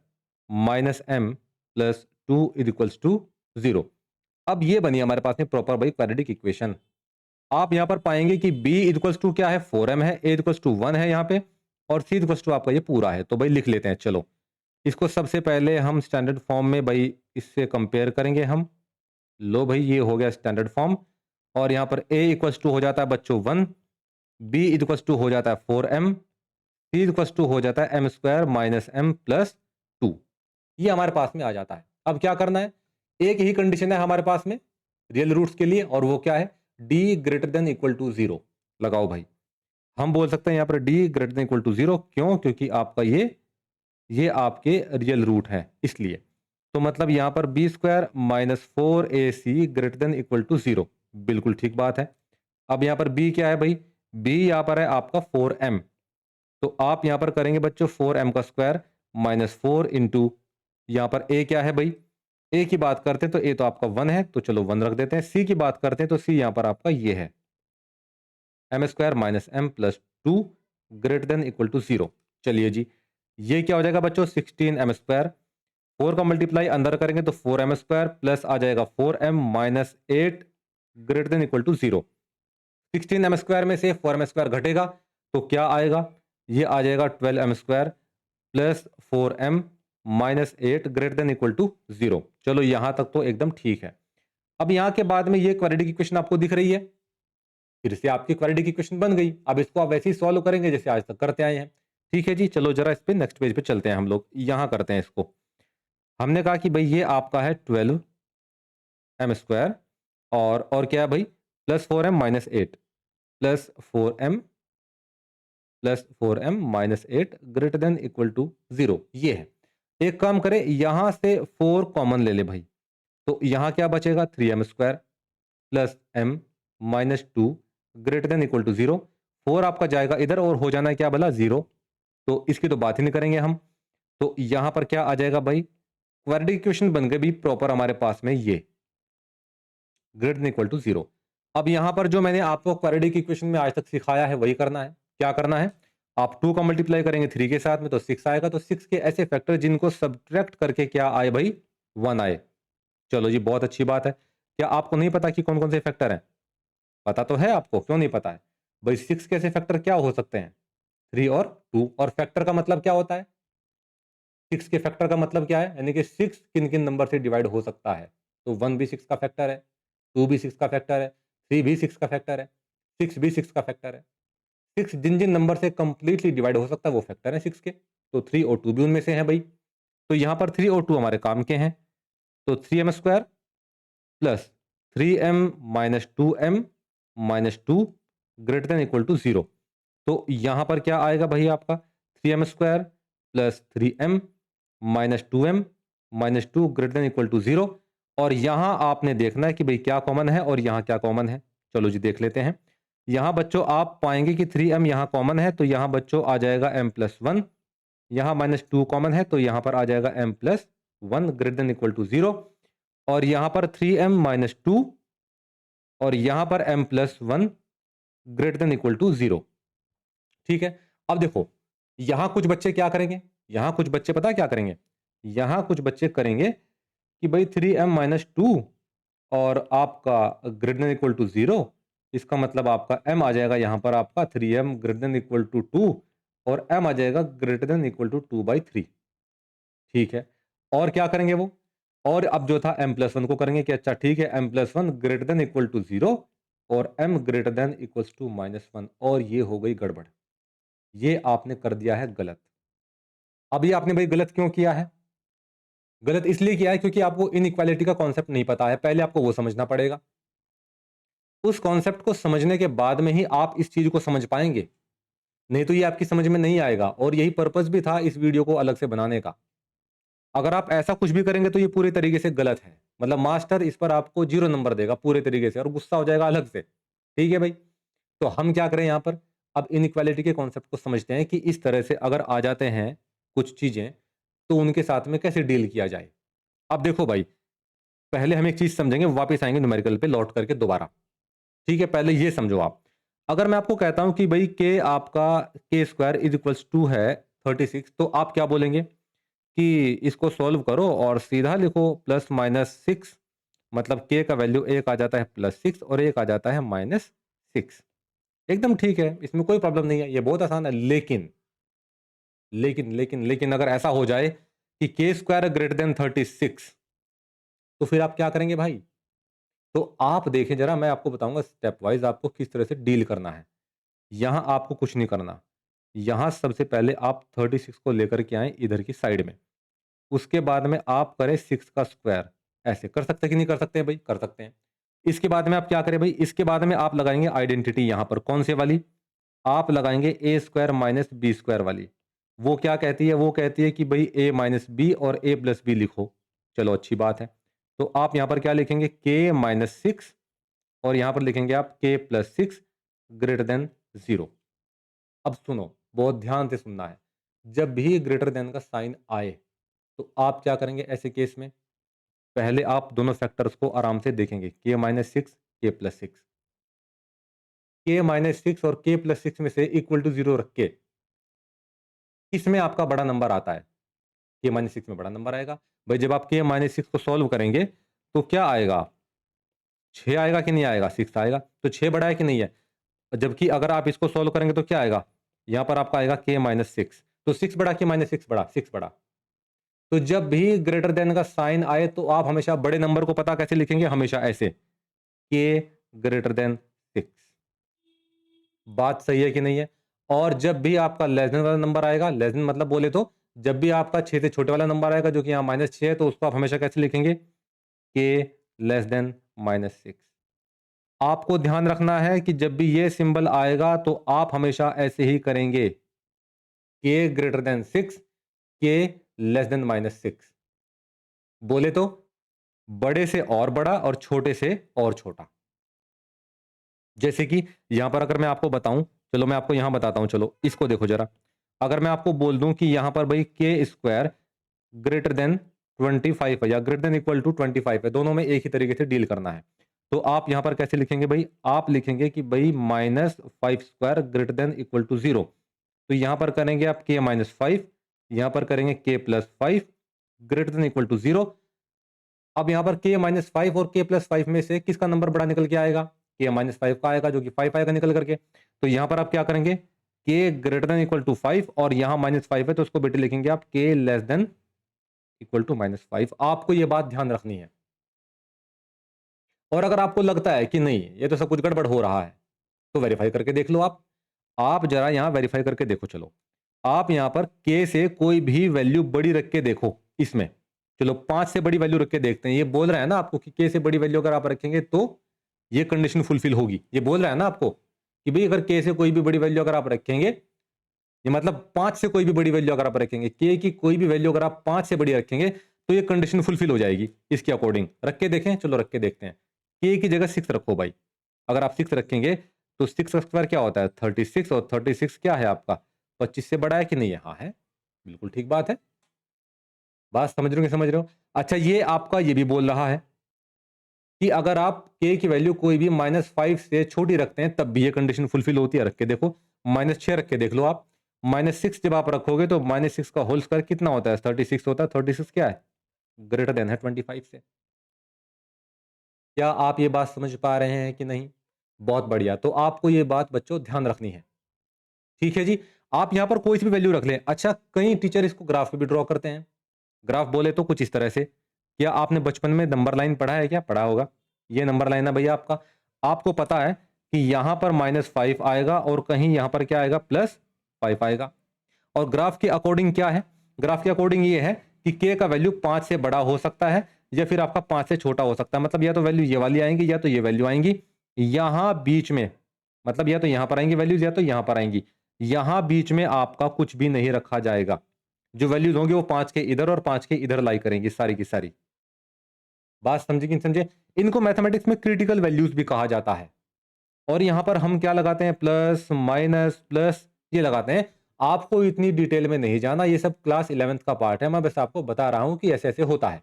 minus m plus 2 is equals to 0। अब ये बनी हमारे पास में प्रॉपर भाई क्वाड्रेटिक इक्वेशन। आप यहाँ पर पाएंगे कि b इक्वल्स टू क्या है, 4m है, a इक्वल्स टू 1 है यहाँ पे, और c इक्वल्स टू आपका ये पूरा है। तो भाई लिख लेते हैं, चलो इसको सबसे पहले हम स्टैंडर्ड फॉर्म में भाई इससे कंपेयर करेंगे हम। लो भाई ये हो गया स्टैंडर्ड फॉर्म, और यहाँ पर a इक्वल्स टू हो जाता है बच्चों 1, b इक्वल्स टू हो जाता है 4m, c इक्वल्स टू हो जाता है m² माइनस m प्लस 2। ये हमारे पास में आ जाता है। अब क्या करना है, एक ही कंडीशन है हमारे पास में रियल रूट्स के लिए, और वो क्या है, d greater than equal to 0 लगाओ भाई। हम बोल सकते हैं यहाँ पर d greater than equal to 0, क्यों, क्योंकि आपका ये आपके रियल रूट है इसलिए। तो मतलब यहाँ पर b² minus 4ac greater than equal to 0, बिल्कुल ठीक बात है। अब यहाँ पर b क्या है भाई, b यहाँ पर है आपका 4m। तो आप यहाँ पर करेंगे बच्चों 4m का स्क्वायर माइनस 4 इंटू, यहाँ पर a क्या है भाई, a की बात करते हैं तो a तो आपका 1 है, तो चलो 1 रख देते हैं। c की बात करते हैं तो c यहाँ पर आपका ये है m² minus m plus 2 greater than equal to 0। चलिए जी, ये क्या हो जाएगा बच्चों, 16m²। 4 का मल्टीप्लाई अंदर करेंगे तो 4m² प्लस आ जाएगा 4m minus 8 greater than equal to 0। 16m² में से 4m² घटेगा तो क्या आएगा, ये आ जाएगा 12m² plus 4m minus 8 greater than equal to 0। चलो यहां तक तो एकदम ठीक है। अब यहां के बाद में ये क्वाड्रेटिक इक्वेशन आपको दिख रही है, फिर से आपकी क्वाड्रेटिक इक्वेशन बन गई। अब इसको आप वैसे ही सॉल्व करेंगे जैसे आज तक करते आए हैं। ठीक है जी, चलो जरा इस पे नेक्स्ट पेज पे चलते हैं, हम लोग यहां करते हैं इसको। हमने कहा कि भाई ये आपका है 12m², और क्या है भाई, plus 4m minus 8 plus 4m minus 8 greater than equal to 0, ये है। एक काम करें, यहां से 4 कॉमन ले ले भाई, तो यहां क्या बचेगा, 3m² plus m minus 2 greater than equal to 0। 4 आपका जाएगा इधर और हो जाना है क्या बोला, 0। तो इसकी तो बात ही नहीं करेंगे हम। तो यहां पर क्या आ जाएगा भाई, क्वाड्रेटिक इक्वेशन बन गई भी प्रॉपर हमारे पास में ये ग्रेटर देन इक्वल टू 0। अब यहां पर जो मैंने आपको क्वाड्रेटिक इक्वेशन में आज तक सिखाया है वही करना है। क्या करना है, आप 2 का मल्टीप्लाई करेंगे 3 के साथ में तो 6 आएगा। तो 6 के ऐसे फैक्टर जिनको सब्ट्रैक्ट करके क्या आए भाई, 1 आए। चलो जी, बहुत अच्छी बात है। क्या आपको नहीं पता कि कौन कौन से फैक्टर हैं, पता तो है आपको, क्यों नहीं पता है भाई। 6 के ऐसे फैक्टर क्या हो सकते हैं, 3 और 2। और फैक्टर का मतलब क्या होता है, 6 के फैक्टर का मतलब क्या है, यानी कि 6 किन किन नंबर से डिवाइड हो सकता है। तो 1 भी 6 का फैक्टर है, 2 भी 6 का फैक्टर है, 3 भी 6 का फैक्टर है, 6 भी 6 का फैक्टर है। 6 जिन जिन नंबर से कंप्लीटली डिवाइड हो सकता है वो फैक्टर है 6 के। तो 3 और 2 भी उनमें से हैं भाई। तो यहाँ पर 3 और 2 हमारे काम के हैं। तो 3m² plus 3m minus 2m minus 2 greater than equal to 0। तो यहाँ पर क्या आएगा भाई आपका, 3m² plus 3m minus 2m minus 2 greater than equal to 0। और यहाँ आपने देखना है कि भाई क्या कॉमन है और यहाँ क्या कॉमन है। चलो जी देख लेते हैं। यहाँ बच्चों आप पाएंगे कि 3m यहाँ कॉमन है, तो यहाँ बच्चों आ जाएगा m प्लस 1। यहाँ माइनस 2 कॉमन है तो यहाँ पर आ जाएगा m plus 1 greater than equal to 0। और यहाँ पर 3m माइनस 2 और यहाँ पर m plus 1 greater than equal to 0। ठीक है। अब देखो यहाँ कुछ बच्चे क्या करेंगे, यहाँ कुछ बच्चे पता क्या करेंगे, यहाँ कुछ बच्चे करेंगे कि भाई 3m-2 और आपका ग्रेटर देन इक्वल टू 0, इसका मतलब आपका m आ जाएगा यहाँ पर आपका 3m greater than equal to 2 और m आ जाएगा ग्रेटर देन इक्वल टू 2/3। ठीक है, और क्या करेंगे वो, और अब जो था m+1 को करेंगे कि अच्छा ठीक है m+1 greater than equal to 0 और m greater than equal to -1, और ये हो गई गड़बड़, ये आपने कर दिया है गलत। अब ये आपने भाई गलत क्यों किया है? गलत इसलिए किया है क्योंकि आपको इनइक्वालिटी का कॉन्सेप्ट नहीं पता है, पहले आपको वो समझना पड़ेगा। उस कॉन्सेप्ट को समझने के बाद में ही आप इस चीज को समझ पाएंगे, नहीं तो ये आपकी समझ में नहीं आएगा, और यही पर्पस भी था इस वीडियो को अलग से बनाने का। अगर आप ऐसा कुछ भी करेंगे तो ये पूरे तरीके से गलत है, मतलब मास्टर इस पर आपको 0 नंबर देगा पूरे तरीके से और गुस्सा हो जाएगा अलग से। ठीक है भाई, तो हम क्या करें यहाँ पर, अब इनइक्वालिटी के कॉन्सेप्ट को समझते हैं कि इस तरह से अगर आ जाते हैं कुछ चीजें तो उनके साथ में कैसे डील किया जाए। अब देखो भाई, पहले हम एक चीज समझेंगे, वापस आएंगे न्यूमेरिकल पे लौट करके दोबारा। ठीक है, पहले ये समझो आप, अगर मैं आपको कहता हूं कि भाई के आपका k² इज इक्वल्स टू है 36, तो आप क्या बोलेंगे कि इसको सॉल्व करो और सीधा लिखो +-6, मतलब k का वैल्यू एक आ जाता है +6 और एक आ जाता है -6। एकदम ठीक है, इसमें कोई प्रॉब्लम नहीं है, ये बहुत आसान है। लेकिन अगर ऐसा हो जाए कि k² ग्रेटर देन 36, तो फिर आप क्या करेंगे भाई? तो आप देखें जरा, मैं आपको बताऊंगा स्टेप वाइज आपको किस तरह से डील करना है। यहां आपको कुछ नहीं करना, यहां सबसे पहले आप 36 को लेकर के आए इधर की साइड में, उसके बाद में आप करें 6 का स्क्वायर। ऐसे कर सकते हैं कि नहीं कर सकते हैं भाई? कर सकते हैं। इसके बाद में आप क्या करें भाई, इसके बाद में आप लगाएंगे आइडेंटिटी, यहां पर कौन से वाली, आप लगाएंगे a² - b² वाली। वो क्या कहती है, वो कहती है कि भाई a - b और a+b लिखो। चलो अच्छी बात है, तो आप यहां पर क्या लिखेंगे, k-6 और यहां पर लिखेंगे आप k+6 ग्रेटर देन 0। अब सुनो, बहुत ध्यान से सुनना है, जब भी ग्रेटर देन का साइन आए तो आप क्या करेंगे ऐसे केस में, पहले आप दोनों फैक्टर्स को आराम से देखेंगे, k-6 k+6, k-6 और k+6 में से इक्वल टू 0 रख के इसमें आपका बड़ा नंबर आता है, k-6 में बड़ा नंबर आएगा। भाई जब आप k-6 को सॉल्व करेंगे तो क्या आएगा, 6 आएगा कि नहीं आएगा, 6 आएगा। तो 6 बड़ा है कि नहीं है, जबकि अगर आप इसको सॉल्व करेंगे तो क्या आएगा, यहां पर आपका आएगा k-6, तो 6 बड़ा कि -6 बड़ा, 6 बड़ा। तो जब भी ग्रेटर देन का साइन आए तो आप हमेशा बड़े नंबर को पता कैसे लिखेंगे, हमेशा ऐसे, k ग्रेटर देन 6। बात सही है कि नहीं है? और जब भी आपका लेस देन वाला नंबर आएगा, लेस देन मतलब बोले तो जब भी आपका 6 से छोटे वाला नंबर आएगा जो कि यहाँ -6 है, तो उसको आप हमेशा कैसे लिखेंगे, k लेस देन -6। आपको ध्यान रखना है कि जब भी ये सिंबल आएगा तो आप हमेशा ऐसे ही करेंगे, k greater then 6, k less then -6। बोले तो बड़े से और बड़ा और छोटे से और छोटा। जैसे कि यहां पर अगर मैं आपको बताऊं, चलो मैं आपको यहां बताता हूं, चलो इसको देखो जरा, अगर मैं आपको बोल दूं कि यहां पर भाई k² ग्रेटर देन 25 है या ग्रेटर देन इक्वल टू 25 है, दोनों में एक ही तरीके से डील करना है, तो आप यहां पर कैसे लिखेंगे भाई, आप लिखेंगे कि भाई -5² ग्रेटर देन इक्वल टू 0। तो यहां पर करेंगे आप k-5, यहां पर करेंगे k+5 greater than equal to 0। अब यहां पर k-5 और k+5 में से किसका नंबर बड़ा निकल के आएगा, k-5 का आएगा, जो कि 5 आएगा निकल करके। तो यहां पर आप क्या करेंगे, k greater than equal to 5 और यहां -5 है तो उसको बेटे लिखेंगे आप k less than equal to -5। आपको यह बात ध्यान रखनी है। और अगर आपको लगता है कि नहीं ये तो सब कुछ गड़बड़ हो रहा है, तो वेरीफाई करके देख लो आप जरा यहां वेरीफाई करके देखो। चलो आप यहां पर k से कोई भी वैल्यू बड़ी रख के देखो इसमें, चलो 5 से बड़ी वैल्यू रख के देखते हैं। ये बोल रहा है ना आपको कि k से बड़ी वैल्यू अगर आप रखेंगे तो ये कंडीशन फुलफिल होगी, ये बोल रहा है ना आपको कि भाई अगर k से कोई भी बड़ी वैल्यू अगर आप रखेंगे, ये मतलब 5 से कोई भी बड़ी वैल्यू अगर आप रखेंगे, k की कोई भी वैल्यू अगर आप 5 से बड़ी रखेंगे तो ये कंडीशन फुलफिल हो जाएगी इसके अकॉर्डिंग। रख के देखें, चलो रख के देखते हैं। k की जगह 6 रखो भाई, अगर आप 6 रखेंगे तो 6 का स्क्वायर क्या होता है 36, और 36 क्या है आपका 25 से बड़ा है कि नहीं है, हाँ है, बिल्कुल ठीक बात है। बात समझ रहे हो कि समझ रहे हो? अच्छा ये आपका ये भी बोल रहा है कि अगर आप k की वैल्यू कोई भी -5 से छोटी रखते हैं तब भी ये कंडीशन फुलफिल होती है। रख के देखो, -6 रख के देख लो आप, -6 जब आप रखोगे तो -6 का होल स्क्वायर कितना होता है? 36 होता है। 36 क्या है? ग्रेटर देन है 25 से। क्या आप ये बात समझ पा रहे हैं कि नहीं? बहुत बढ़िया। तो आपको ये बात बच्चों ध्यान रखनी है। ठीक है जी। आप यहाँ पर कोई सी भी वैल्यू रख लें। अच्छा, कई टीचर इसको ग्राफ पे भी ड्रॉ करते हैं। ग्राफ बोले तो कुछ इस तरह से। क्या आपने बचपन में नंबर लाइन पढ़ा है क्या? पढ़ा होगा। ये नंबर लाइन है भैया आपका। आपको पता है कि यहाँ पर -5 आएगा और कहीं यहाँ पर क्या आएगा? +5 आएगा। और ग्राफ के अकॉर्डिंग क्या है? ग्राफ के अकॉर्डिंग ये है कि k का वैल्यू 5 से बड़ा हो सकता है या फिर आपका 5 से छोटा हो सकता है। मतलब या तो वैल्यू ये वाली आएंगी या तो ये वैल्यू आएंगी। यहाँ बीच में मतलब या तो यहाँ पर आएंगी वैल्यूज या तो यहाँ पर आएंगी। यहाँ बीच में आपका कुछ भी नहीं रखा जाएगा। जो वैल्यूज होंगे वो 5 के इधर और 5 के इधर लाई करेंगी सारी की सारी। बात समझे कि नहीं समझे? इनको मैथमेटिक्स में क्रिटिकल वैल्यूज भी कहा जाता है। और यहां पर हम क्या लगाते हैं? प्लस माइनस प्लस ये लगाते हैं। आपको इतनी डिटेल में नहीं जाना, ये सब क्लास 11th का पार्ट है। मैं बस आपको बता रहा हूं कि ऐसे ऐसे होता है।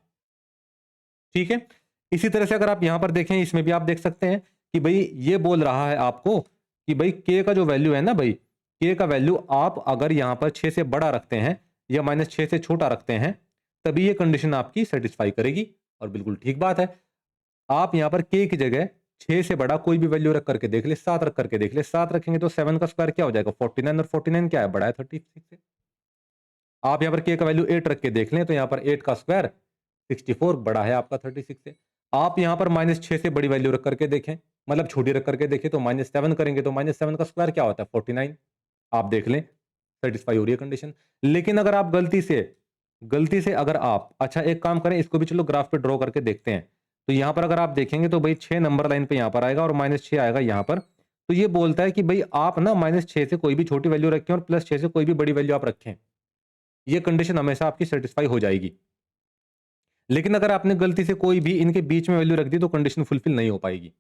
ठीक है। इसी तरह से अगर आप यहां पर देखें, इसमें भी आप देख सकते हैं कि भाई ये बोल रहा है आपको कि भाई के का जो वैल्यू है ना भाई, के का वैल्यू आप अगर यहां पर 6 से बड़ा रखते हैं या -6 से छोटा रखते हैं तभी ये कंडीशन आपकी सेटिस्फाई करेगी। और बिल्कुल ठीक बात है। आप यहां पर के की जगह 6 से बड़ा कोई भी वैल्यू रख करके देख ले, 7 रख करके देख ले। 7 रखेंगे तो 7 का स्क्वायर क्या हो जाएगा? 49। और 49 क्या है? बड़ा है 36 से। आप यहां पर के का वैल्यू 8 रख के देख लें तो यहां पर 8 का स्क्वायर 64 बड़ा है आपका 36 से। आप यहां पर -6 से बड़ी वैल्यू रख करके देखें, मतलब छोटी रख करके देखें तो -7 करेंगे तो -7 का स्क्वायर क्या होता है? 49। आप देख लें, सेटिस्फाई हो रही है कंडीशन। लेकिन अगर आप गलती से अगर आप अच्छा एक काम करें, इसको भी चलो ग्राफ पे ड्रॉ करके देखते हैं। तो यहां पर अगर आप देखेंगे तो भाई 6 नंबर लाइन पे यहां पर आएगा और -6 आएगा यहां पर। तो ये बोलता है कि भाई आप ना -6 से कोई भी छोटी वैल्यू रखें और +6 से कोई भी बड़ी वैल्यू आप रखें, ये कंडीशन हमेशा आपकी सेटिस्फाई हो जाएगी। लेकिन अगर आपने गलती से कोई भी इनके बीच में वैल्यू रख दी तो कंडीशन फुलफिल नहीं हो पाएगी।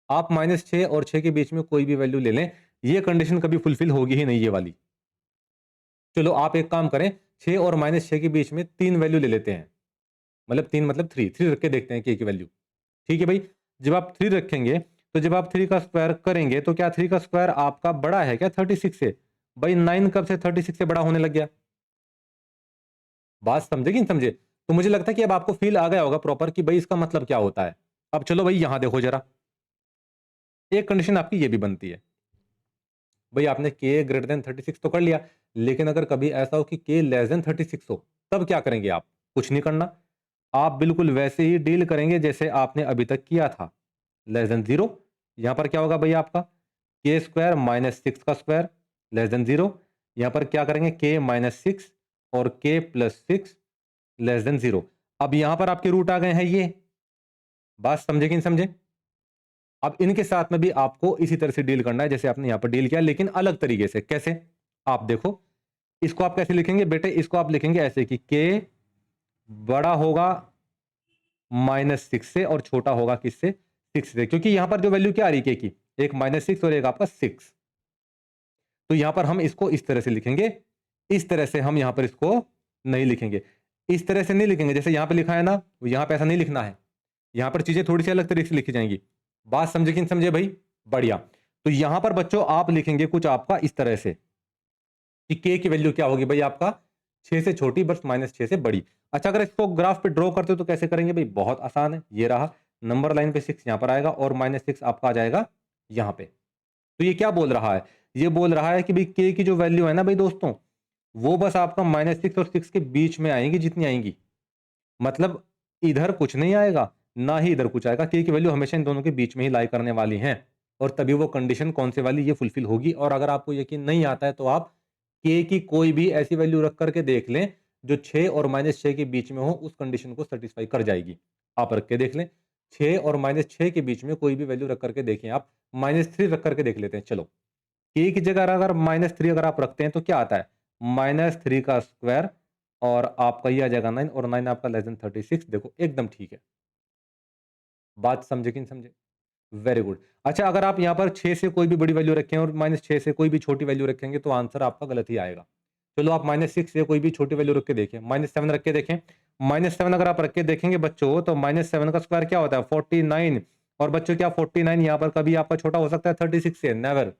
आप -6 और 6 के बीच में कोई भी वैल्यू ले लें, ये कंडीशन कभी फुलफिल होगी ही नहीं ये वाली। चलो आप एक काम करें, 6 और -6 के बीच में 3 वैल्यू ले लेते हैं। मतलब 3 मतलब 3 रख के देखते हैं के की वैल्यू। ठीक है भाई? जब आप 3 रखेंगे, तो जब आप 3 का स्क्वायर करेंगे तो क्या 3 का स्क्वायर आपका बड़ा है क्या 36 से? भाई 9 कब से 36 से बड़ा होने लग गया? बात समझे कि नहीं समझे? तो मुझे लगता है कि अब आपको फील आ गया होगा प्रॉपर कि भाई इसका मतलब क्या होता है। अब चलो भाई यहां देखो जरा, एक कंडीशन आपकी ये भी बनती है। भाई आपने के ग्रेटर देन 36 तो कर लिया, लेकिन अगर कभी ऐसा हो कि के लेस देन 36 हो, तब क्या करेंगे आप? कुछ नहीं करना। आप बिल्कुल वैसे ही डील करेंगे जैसे आपने अभी तक किया था। लेस देन 0, यहां पर क्या होगा भाई आपका? के स्क्वायर -6 का स्क्वायर लेस देन 0। यहां पर क्या करेंगे? के -6 और के +6 लेस देन 0। अब यहां पर आपके रूट आ गए हैं ये। बात समझे कि नहीं समझे? अब इनके साथ में भी आपको इसी तरह से डील करना है जैसे आपने यहां पर डील किया, लेकिन अलग तरीके से। कैसे? आप देखो, इसको आप कैसे लिखेंगे बेटे? इसको आप लिखेंगे ऐसे कि के बड़ा होगा -6 से और छोटा होगा किससे? 6 से। क्योंकि यहां पर जो वैल्यू क्या आ रही है के की? एक -6 और एक आपका 6। तो यहां पर हम इसको इस तरह से लिखेंगे। इस तरह से हम यहां पर इसको नहीं लिखेंगे। इस तरह से नहीं लिखेंगे जैसे यहां पे लिखा है ना, यहां पे ऐसा नहीं लिखना है। यहां पर चीजें थोड़ी सी अलग तरीके से लिखी जाएंगी। बात समझे कि नहीं समझे भाई? बढ़िया। तो यहां पर बच्चों आप लिखेंगे कुछ आपका इस तरह से कि के की वैल्यू क्या होगी भाई आपका? 6 से छोटी बस -6 से बड़ी। अच्छा, अगर इसको ग्राफ पे ड्रॉ करते हो तो कैसे करेंगे भाई? बहुत आसान है। ये रहा नंबर लाइन पे 6 यहां पर आएगा और -6 आपका आ जाएगा यहां पे। तो ये क्या बोल रहा है? ये बोल रहा है कि भाई के की जो वैल्यू है ना भाई दोस्तों, वो बस आपका -6 और 6 के बीच में आएंगी जितनी आएंगी। मतलब इधर कुछ नहीं आएगा, ना ही इधर कुछ आएगा। के की वैल्यू हमेशा इन दोनों के बीच में ही लाई करने वाली है। और तभी वो कंडीशन कौन से वाली ये फुलफिल होगी। और अगर आपको यकीन नहीं आता है तो आप के की कोई भी ऐसी वैल्यू रख करके देख लें जो 6 और -6 के बीच में हो, उस कंडीशन को सेटिस्फाई कर जाएगी। आप रख के देख लें। 6 और -6 के बीच में कोई भी वैल्यू रख करके देखें आप। -3 रख करके देख लेते हैं चलो। के की जगह अगर -3 अगर आप रखते हैं तो क्या आता है? -3 का स्क्वायर और आपका ये आ जाएगा 9 और 9 आपका लेस देन 36। देखो एकदम ठीक है। बात समझे कि नहीं समझे? Very good. अच्छा, अगर आप यहाँ पर 6 से कोई भी बड़ी वैल्यू रखें और -6 से कोई भी छोटी वैल्यू रखेंगे तो आंसर आपका गलत ही आएगा। चलो आप -6 से कोई भी छोटी वैल्यू रख के देखें, -7 रख के देखें। -7 अगर आप रख के देखेंगे बच्चों तो -7 का स्क्वायर क्या होता है? 49। और बच्चों क्या 49 यहाँ पर कभी आपका छोटा हो सकता है 36 से? नेवर।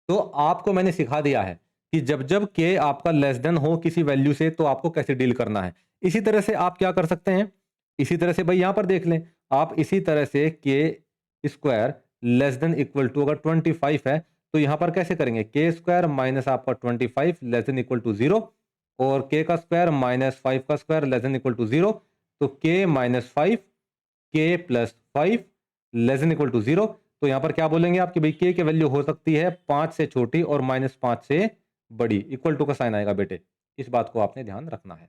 तो आपको मैंने सिखा दिया है कि जब जब के आपका लेस देन हो किसी वैल्यू से तो आपको कैसे डील करना है। इसी तरह से आप क्या कर सकते हैं, इसी तरह से भाई यहां पर देख लें, आप इसी तरह से K square less than equal to अगर 25 है तो यहां पर कैसे करेंगे, के स्क्वायर माइनस आपका 25 लेस देन इक्वल टू 0 और के का स्क्वायर माइनस 5 का square less than equal to 0, तो K minus 5 K plus 5 less than equal to 0। तो यहां पर क्या बोलेंगे आप कि भाई के की वैल्यू हो सकती है 5 से छोटी और माइनस 5 से बड़ी, इक्वल टू का साइन आएगा बेटे, इस बात को आपने ध्यान रखना है।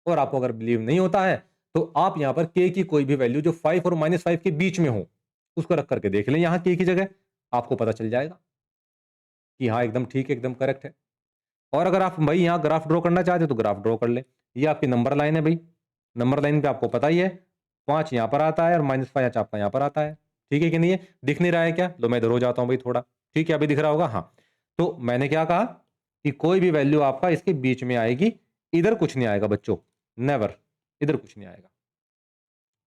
और आपको अगर बिलीव नहीं होता है तो आप यहां पर के की कोई भी वैल्यू जो 5 और माइनस 5 के बीच में हो उसको रख करके देख लें यहां के की जगह, आपको पता चल जाएगा कि हाँ एकदम ठीक है, एकदम करेक्ट है। और अगर आप भाई यहाँ ग्राफ ड्रॉ करना चाहते हो तो ग्राफ ड्रॉ कर ले, ये आपकी नंबर लाइन है भाई, नंबर लाइन पे आपको पता ही है 5 यहाँ पर आता है और माइनस 5 आपका यहाँ पर आता है, ठीक है कि नहीं है, दिख नहीं रहा है क्या, लो मैं इधर हो जाता हूँ भाई थोड़ा, ठीक है अभी दिख रहा होगा, हाँ। तो मैंने क्या कहा कि कोई भी वैल्यू आपका इसके बीच में आएगी, इधर कुछ नहीं आएगा बच्चों, नेवर, इधर कुछ नहीं आएगा,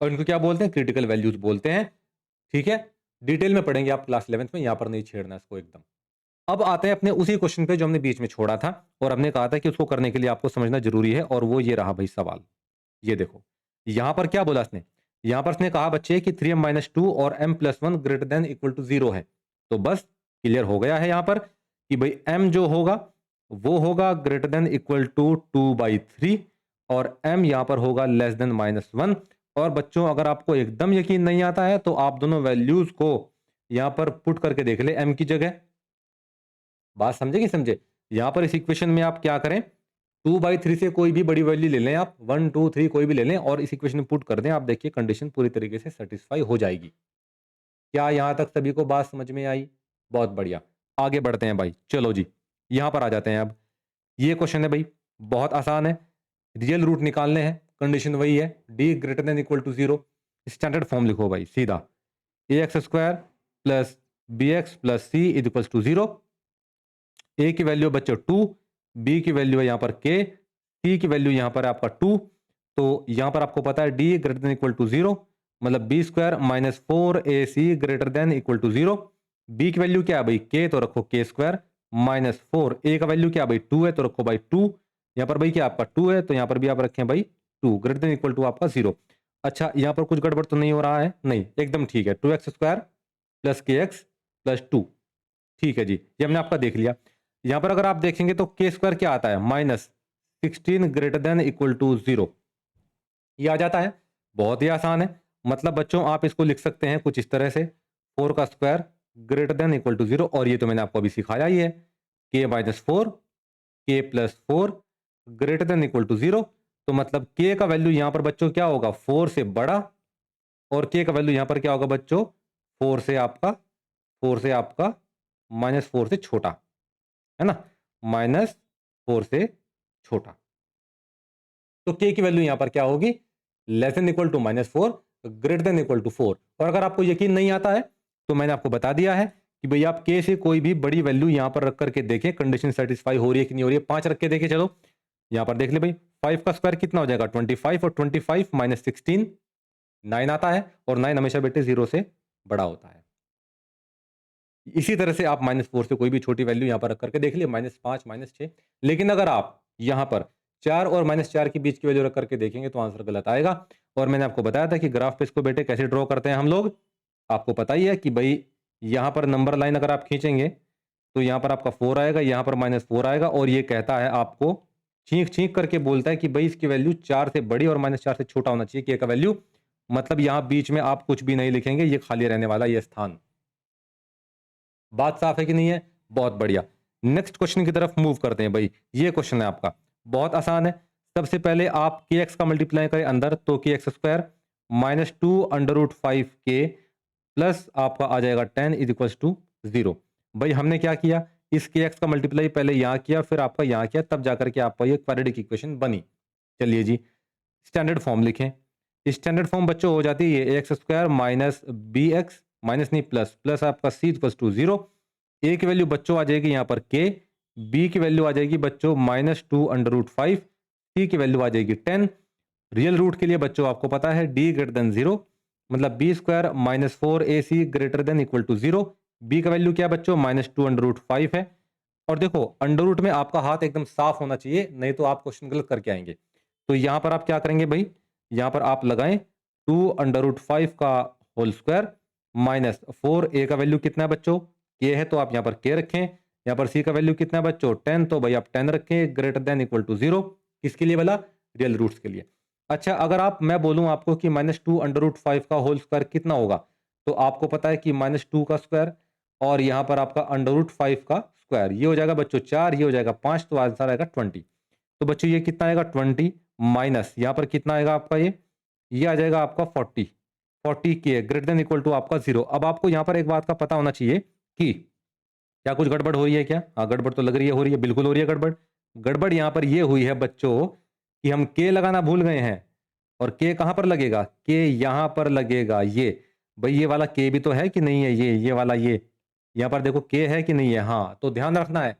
और इनको क्या बोलते हैं, क्रिटिकल वैल्यूज बोलते हैं, ठीक है। डिटेल में पढ़ेंगे आप क्लास 11th में, यहाँ पर नहीं छेड़ना इसको एकदम। अब आते हैं अपने उसी क्वेश्चन पे जो हमने बीच में छोड़ा था और हमने कहा था कि उसको करने के लिए आपको समझना जरूरी है, और वो ये रहा भाई सवाल। ये देखो यहां पर क्या बोला इसने, यहां पर इसने कहा बच्चे कि 3m-2 और m+1 greater than equal to 0 है। तो बस क्लियर हो गया है यहां पर कि भाई m जो होगा वो होगा ग्रेटर देन इक्वल टू 2/3 और m यहां पर होगा लेस देन -1। और बच्चों अगर आपको एकदम यकीन नहीं आता है तो आप दोनों वैल्यूज को यहां पर पुट करके देख ले m की जगह, बात समझे कि समझे। यहां पर इस इक्वेशन में आप क्या करें, 2/3 से कोई भी बड़ी वैल्यू ले लें आप, 1 2 3 कोई भी ले लें और इस इक्वेशन में पुट कर दें, आप देखिए कंडीशन पूरी तरीके से सेटिस्फाई हो जाएगी। क्या यहां तक सभी को बात समझ में आई, बहुत बढ़िया। आगे बढ़ते हैं भाई, चलो जी यहां पर आ जाते हैं। अब ये क्वेश्चन है भाई बहुत आसान है, रियल रूट निकालने हैं, कंडीशन वही है D greater than equal to 0। Standard form लिखो भाई सीधा, ax² plus bx plus c is equal to 0। A की वैल्यू बच्चों 2, बी की वैल्यू है यहां पर k, सी की वैल्यू यहां पर आपका 2। तो यहां पर आपको पता है D greater than equal to 0, मतलब B square minus 4ac greater than equal to 0। B की वैल्यू क्या है भाई k, तो रखो k स्क्वायर माइनस 4, ए का वैल्यू क्या है भाई 2 है तो रखो भाई 2, यहां पर भाई क्या आपका 2 है तो यहां पर भी आप रखें भाई 2 ग्रेटर देन इक्वल टू आपका 0। अच्छा यहां पर कुछ गड़बड़ तो नहीं हो रहा है, नहीं एकदम ठीक है, 2x² प्लस kx प्लस 2, ठीक है जी, ये हमने आपका देख लिया। यहां पर अगर आप देखेंगे तो के स्क्वायर क्या आता है -16 ग्रेटर देन इक्वल टू 0, ये आ जाता है, बहुत ही आसान है। मतलब बच्चों आप इसको लिख सकते हैं कुछ इस तरह से, 4 का square greater than equal to 0, और ये तो मैंने आपको अभी सिखाया ही है, k-4 k+4 greater than equal to 0। तो मतलब k का वैल्यू यहां पर बच्चों क्या होगा 4 से बड़ा, और k का वैल्यू यहां पर क्या होगा बच्चों 4 से आपका -4 से छोटा, है ना, -4 से छोटा। तो k की वैल्यू यहां पर क्या होगी, less than equal to -4 greater than equal to 4। और अगर आपको यकीन नहीं आता है तो मैंने आपको बता दिया है कि भाई आप k से कोई भी बड़ी वैल्यू यहां पर रख करके देखें कंडीशन सेटिस्फाई हो रही है कि नहीं हो रही है। 5 रख के देखें, चलो यहां पर देख ले भाई, 5 का स्क्वायर कितना हो जाएगा 25, और 25 माइनस 16 9 आता है, और 9 हमेशा बेटे 0 से बड़ा होता है। इसी तरह से आप -4 से कोई भी छोटी वैल्यू यहां पर रख करके देख लिए, -5 -6। लेकिन अगर आप यहां पर 4 और -4 के बीच की वैल्यू रख करके देखेंगे तो आंसर गलत आएगा। और मैंने आपको बताया था कि ग्राफ पे इसको बेटे कैसे ड्रॉ करते हैं हम लोग, आपको पता ही है कि भाई यहां पर नंबर लाइन अगर आप खींचेंगे तो यहां पर आपका 4 आएगा, यहां पर -4 आएगा, और ये कहता है आपको छींक छींक करके बोलता है कि भाई इसकी वैल्यू 4 से बड़ी और -4 से छोटा होना चाहिए के का वैल्यू। मतलब यहां बीच में आप कुछ भी नहीं लिखेंगे, ये खाली रहने वाला ये स्थान। बात साफ है कि नहीं है, बहुत बढ़िया। नेक्स्ट क्वेश्चन की तरफ मूव करते हैं भाई। ये क्वेश्चन है आपका बहुत आसान है। सबसे पहले आप के एक्स का मल्टीप्लाई करें अंदर, तो के एक्स स्क्वायर -2 √5k प्लस आपका आ जाएगा 10 इज इक्वल टू 0। भाई हमने क्या किया, इस के एक्स का मल्टीप्लाई पहले यहाँ किया फिर आपका यहाँ किया, तब जाकर के आपका ये क्वाड्रेटिक इक्वेशन बनी। चलिए जी स्टैंडर्ड फॉर्म लिखें। स्टैंडर्ड फॉर्म बच्चों हो जाती है a x square minus b x minus नहीं प्लस प्लस आपका सी इक्वल टू 0। ए की वैल्यू बच्चों आ जाएगी यहाँ पर के, बी की वैल्यू आ जाएगी बच्चों -2 √5, सी की वैल्यू आ जाएगी 10। रियल रूट के लिए बच्चों आपको पता है डी ग्रेटर देन 0, मतलब B square -4ac greater than equal to 0। B का वैल्यू क्या है बच्चों, -2 √5 है। और देखो अंडर रूट में आपका हाथ एकदम साफ होना चाहिए, नहीं तो आप क्वेश्चन गलत करके आएंगे। तो यहां पर आप क्या करेंगे भाई, यहां पर आप लगाएं 2 √5 का होल स्क्वायर -4, ए का वैल्यू कितना है बच्चों, के है तो आप यहां पर के रखें। यहां पर सी का वैल्यू कितना है बच्चों 10, तो भाई आप 10 रखें, ग्रेटर देन इक्वल टू 0। किसके लिए बोला, रियल रूट्स के लिए। अच्छा अगर मैं बोलूं आपको कि -2 √5 का होल स्क्वायर कितना होगा, तो आपको पता है कि -2 का स्क्वायर और यहां पर आपका √5 का स्क्वायर, ये हो जाएगा बच्चों 4, ये हो जाएगा 5, तो आंसर आएगा 20। तो बच्चों ये कितना आएगा 20 माइनस यहां पर कितना आएगा आपका, ये आ जाएगा आपका 40। 40 के ग्रेटर देन इक्वल टू आपका 0। अब आपको यहां पर एक बात का पता होना चाहिए कि क्या कुछ गड़बड़ हो रही है क्या, हाँ गड़बड़ तो लग रही है, हो रही है, बिल्कुल हो रही है गड़बड़। गड़बड़ यहां पर ये हुई है बच्चों कि हम के लगाना भूल गए हैं। और के कहां पर लगेगा, के यहां पर लगेगा। ये भाई ये वाला के भी तो है कि नहीं है, ये वाला ये यहां पर देखो के है कि नहीं है, हाँ तो ध्यान रखना है,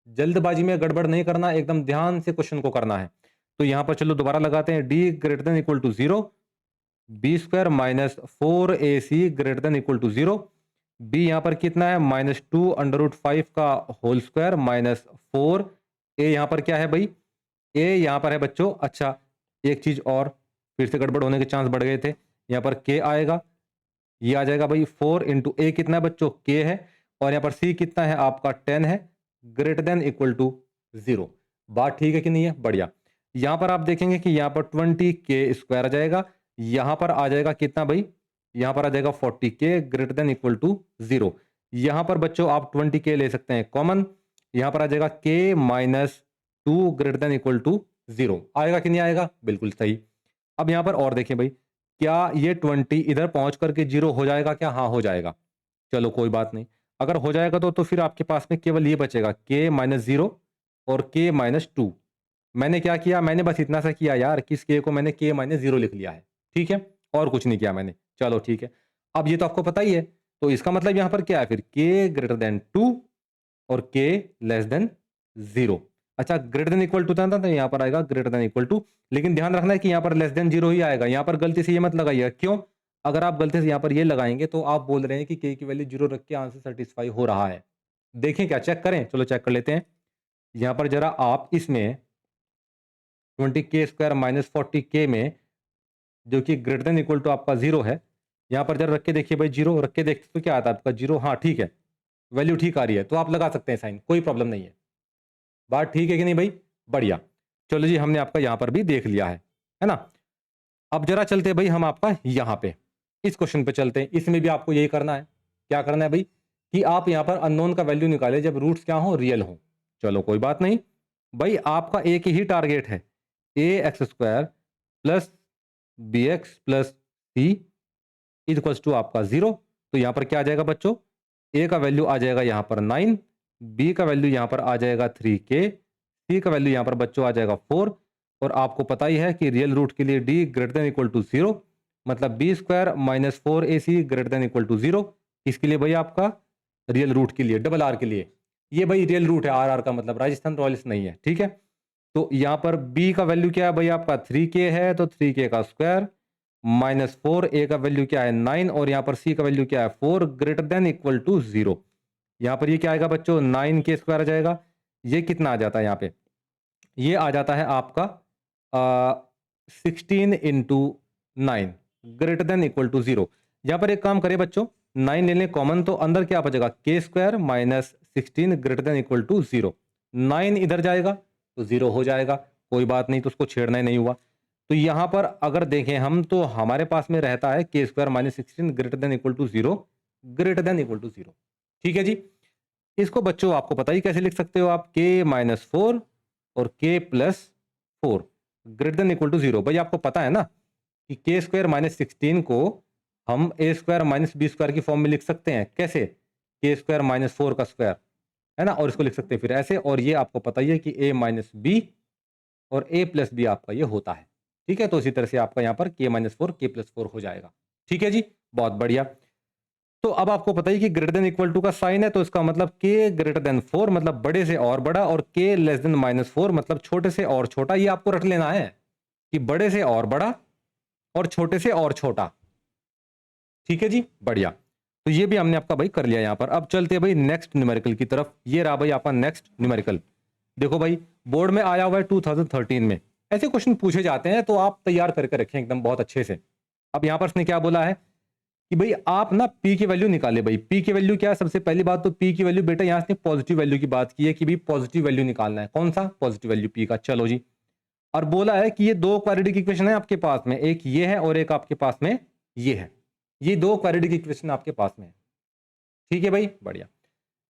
जल्दबाजी में गड़बड़ नहीं करना, एकदम ध्यान से क्वेश्चन को करना है। तो यहां पर चलो दोबारा लगाते हैं, d greater than equal to 0, b square -4ac greater than equal to 0। B यहां पर कितना है -2 √5 का होल स्क्वायर -4। ए यहां पर क्या है भाई, ए यहां पर है बच्चों, अच्छा एक चीज और, फिर से गड़बड़ होने के चांस बढ़ गए थे। यहां पर के आएगा, ये आ जाएगा भाई 4 इंटू ए कितना है बच्चों के है, और यहां पर सी कितना है आपका 10 है, ग्रेटर देन इक्वल टू 0। बात ठीक है कि नहीं है, बढ़िया। यहां पर आप देखेंगे कि यहां पर 20 के स्क्वायर आ जाएगा, यहां पर आ जाएगा कितना भाई, यहां पर आ जाएगा 40 के ग्रेटर देन इक्वल टू 0। यहां पर बच्चों आप 20 के ले सकते हैं कॉमन, यहां पर आ जाएगा के -2 ग्रेटर देन इक्वल टू 0। आएगा कि नहीं आएगा, बिल्कुल सही। अब यहां पर और देखें भाई, क्या ये 20 इधर पहुंच करके 0 हो जाएगा क्या, हाँ हो जाएगा। चलो कोई बात नहीं, अगर हो जाएगा तो फिर आपके पास में केवल ये बचेगा के -0 और के -2। मैंने क्या किया, मैंने बस इतना सा किया यार, किस के को मैंने के -0 लिख लिया है, ठीक है, और कुछ नहीं किया मैंने। चलो ठीक है, अब ये तो आपको पता ही है, तो इसका मतलब यहां पर क्या है फिर, के ग्रेटर देन 2 और के लेस देन 0। अच्छा ग्रेटर देन इक्वल टू था ना, तो यहां पर आएगा ग्रेटर देन इक्वल टू, लेकिन ध्यान रखना है कि यहां पर लेस देन 0 ही आएगा। यहां पर गलती से ये मत लगाइएगा, क्यों, अगर आप गलती से यहां पर ये लगाएंगे तो आप बोल रहे हैं कि के की वैल्यू 0 रख के आंसर सेटिस्फाई हो रहा है। देखें क्या, चेक करें, चलो चेक कर लेते हैं। यहां पर जरा आप इसमें 20 के स्क्वायर -40 के में, जो कि ग्रेटर देन इक्वल टू आपका 0 है, यहां पर जरा रख के देखिए भाई, 0 रख के देखते तो क्या आता है आपका 0, हाँ ठीक है, वैल्यू ठीक आ रही है, तो आप लगा सकते हैं साइन, कोई प्रॉब्लम नहीं है। बात ठीक है कि नहीं भाई, बढ़िया। चलो जी हमने आपका यहां पर भी देख लिया है ना। अब जरा चलते हैं भाई हम आपका यहां पे इस क्वेश्चन पे चलते हैं, इसमें भी आपको यही करना है। क्या करना है भाई, कि आप यहां पर अननोन का वैल्यू निकाले जब रूट्स क्या हो, रियल हो। चलो कोई बात नहीं भाई, आपका एक ही टारगेट है, ax² plus bx plus c equals to आपका 0। तो यहां पर क्या आ जाएगा बच्चों, a का वैल्यू आ जाएगा यहां पर 9, b का वैल्यू यहां पर आ जाएगा 3k, c का वैल्यू यहां पर बच्चों आ जाएगा 4। और आपको पता ही है कि रियल रूट के लिए d greater than equal to 0, मतलब b square -4ac greater than equal to 0। इसके लिए भाई आपका रियल रूट के लिए, डबल आर के लिए, ये भाई रियल रूट है, आर का मतलब राजस्थान रॉयल्स नहीं है, ठीक है। तो यहां पर b का वैल्यू क्या है भाई आपका 3k है, तो 3k का स्क्वायर -4, a का वैल्यू क्या है 9, और यहां पर c का वैल्यू क्या है 4 ग्रेटर देन इक्वल टू 0। यहां पर ये क्या आएगा बच्चों 9k स्क्वायर आ जाएगा, ये कितना आ जाता है यहाँ पे, ये आ जाता है आपका 16 into 9 greater than equal to 0। यहां पर एक काम करें बच्चों, 9 ले लें कॉमन, तो अंदर क्या बचेगा k square -16 greater than equal to 0। 9 इधर जाएगा तो 0 हो जाएगा, कोई बात नहीं, तो उसको छेड़ना ही नहीं हुआ। तो यहां पर अगर देखें हम, तो हमारे पास में रहता है k square -16 greater than equal to 0, greater than equal to 0, ठीक है जी। इसको बच्चों आपको पता ही कैसे लिख सकते हो आप, के -4 और के +4 ग्रेटर देन इक्वल टू 0। भाई आपको पता है ना कि के स्क्वायर -16 को हम ए स्क्वायर -b स्क्वायर की फॉर्म में लिख सकते हैं, कैसे, के स्क्वायर -4 का स्क्वायर, है ना, और इसको लिख सकते हैं फिर ऐसे। और ये आपको पता ही है कि a -b और a + b आपका ये होता है, ठीक है। तो इसी तरह से आपका यहाँ पर k -4 k +4 हो जाएगा, ठीक है जी, बहुत बढ़िया। तो अब आपको पता ही कि ग्रेटर देन इक्वल टू का साइन है, तो इसका मतलब k ग्रेटर देन 4 मतलब बड़े से और बड़ा, और k लेस देन -4 मतलब छोटे से और छोटा। ये आपको रट लेना है कि बड़े से और बड़ा और छोटे से और छोटा, ठीक है जी, बढ़िया। तो ये भी हमने आपका भाई कर लिया यहाँ पर। अब चलते हैं भाई नेक्स्ट न्यूमेरिकल की तरफ। ये रहा भाई आपका नेक्स्ट न्यूमेरिकल। देखो भाई बोर्ड में आया हुआ है 2013 में, ऐसे क्वेश्चन पूछे जाते हैं तो आप तैयार करके रखें एकदम बहुत अच्छे से। अब यहाँ पर इसने क्या बोला है कि भाई आप ना पी की वैल्यू निकाले। भाई पी की वैल्यू क्या है? सबसे पहली बात तो पी की वैल्यू बेटा यहाँ से पॉजिटिव वैल्यू की बात की है कि भाई पॉजिटिव वैल्यू निकालना है। कौन सा? पॉजिटिव वैल्यू पी का। चलो जी। और बोला है कि ये दो क्वाड्रेटिक इक्वेशन है आपके पास में, एक ये है और एक आपके पास में ये है। ये दो क्वाड्रेटिक इक्वेशन आपके पास में है। ठीक है भाई, बढ़िया।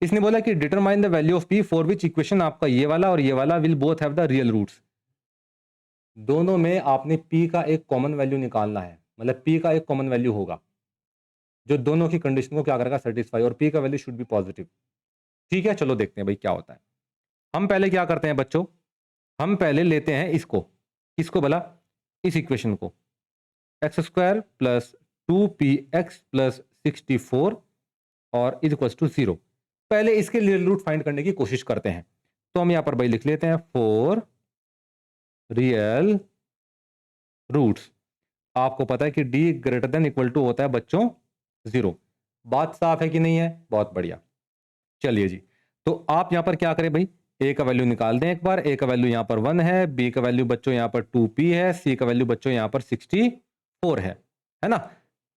इसने बोला कि determine the value of p for which equation आपका ये वाला और ये वाला will both have the real roots. दोनों में आपने पी का एक कॉमन वैल्यू निकालना है, मतलब पी का एक कॉमन वैल्यू होगा जो दोनों की कंडीशन को क्या करेगा? सेटिस्फाई, और पी का वैल्यू शुड बी पॉजिटिव। ठीक है, चलो देखते हैं भाई क्या होता है। हम पहले क्या करते हैं बच्चों, हम पहले लेते हैं इसको, किसको भला? इस इक्वेशन को, x square plus 2px plus 64 और इज इक्वल टू 0। पहले इसके रियल रूट फाइंड करने की कोशिश करते हैं। तो हम यहां पर भाई लिख लेते हैं फॉर रियल रूट्स। आपको पता है कि d greater than equal to होता है बच्चों 0। बात साफ है कि नहीं है? बहुत बढ़िया। चलिए जी, तो आप यहां पर क्या करें भाई, a का वैल्यू निकाल दें एक बार। a का वैल्यू यहां पर 1 है, b का वैल्यू बच्चों यहां पर 2p है, c का वैल्यू बच्चों यहां पर 64 है ना।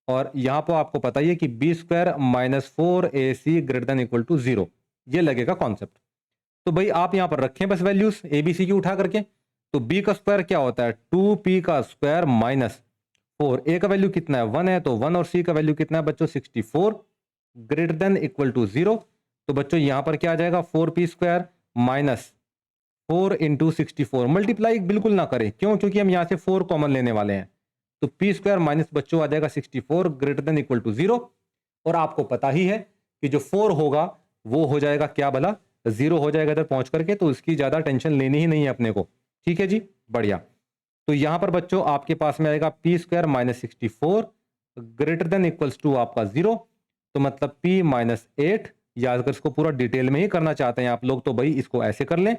और यहां पर आपको पता ही है कि b square minus 4ac greater than equal to 0, ये लगेगा कॉन्सेप्ट। तो भाई आप यहां पर रखें बस वैल्यूज ए बी सी की उठा करके। तो b का स्क्वायर क्या होता है? 2p का स्क्वायर माइनस 4। a का वैल्यू कितना है? 1 है, तो 1 और c का वैल्यू कितना है बच्चों? 64 ग्रेटर देन इक्वल टू 0। तो बच्चों यहां पर क्या आ जाएगा? 4p square minus 4 into 64। Multiply बिल्कुल ना करें, क्यों? क्योंकि हम यहां से 4 कॉमन लेने वाले हैं। तो p स्क्वायर माइनस बच्चों आ जाएगा 64 ग्रेटर देन इक्वल टू 0। और आपको पता ही है कि जो 4 होगा वो हो जाएगा क्या भला? 0 हो जाएगा इधर पहुंच करके, तो उसकी ज्यादा टेंशन लेनी ही नहीं है अपने को। ठीक है जी, बढ़िया। तो यहां पर बच्चों आपके पास में आएगा p square minus 64 greater than equals to आपका 0। तो मतलब p माइनस 8, या अगर इसको पूरा डिटेल में ही करना चाहते हैं आप लोग तो भाई इसको ऐसे कर लें,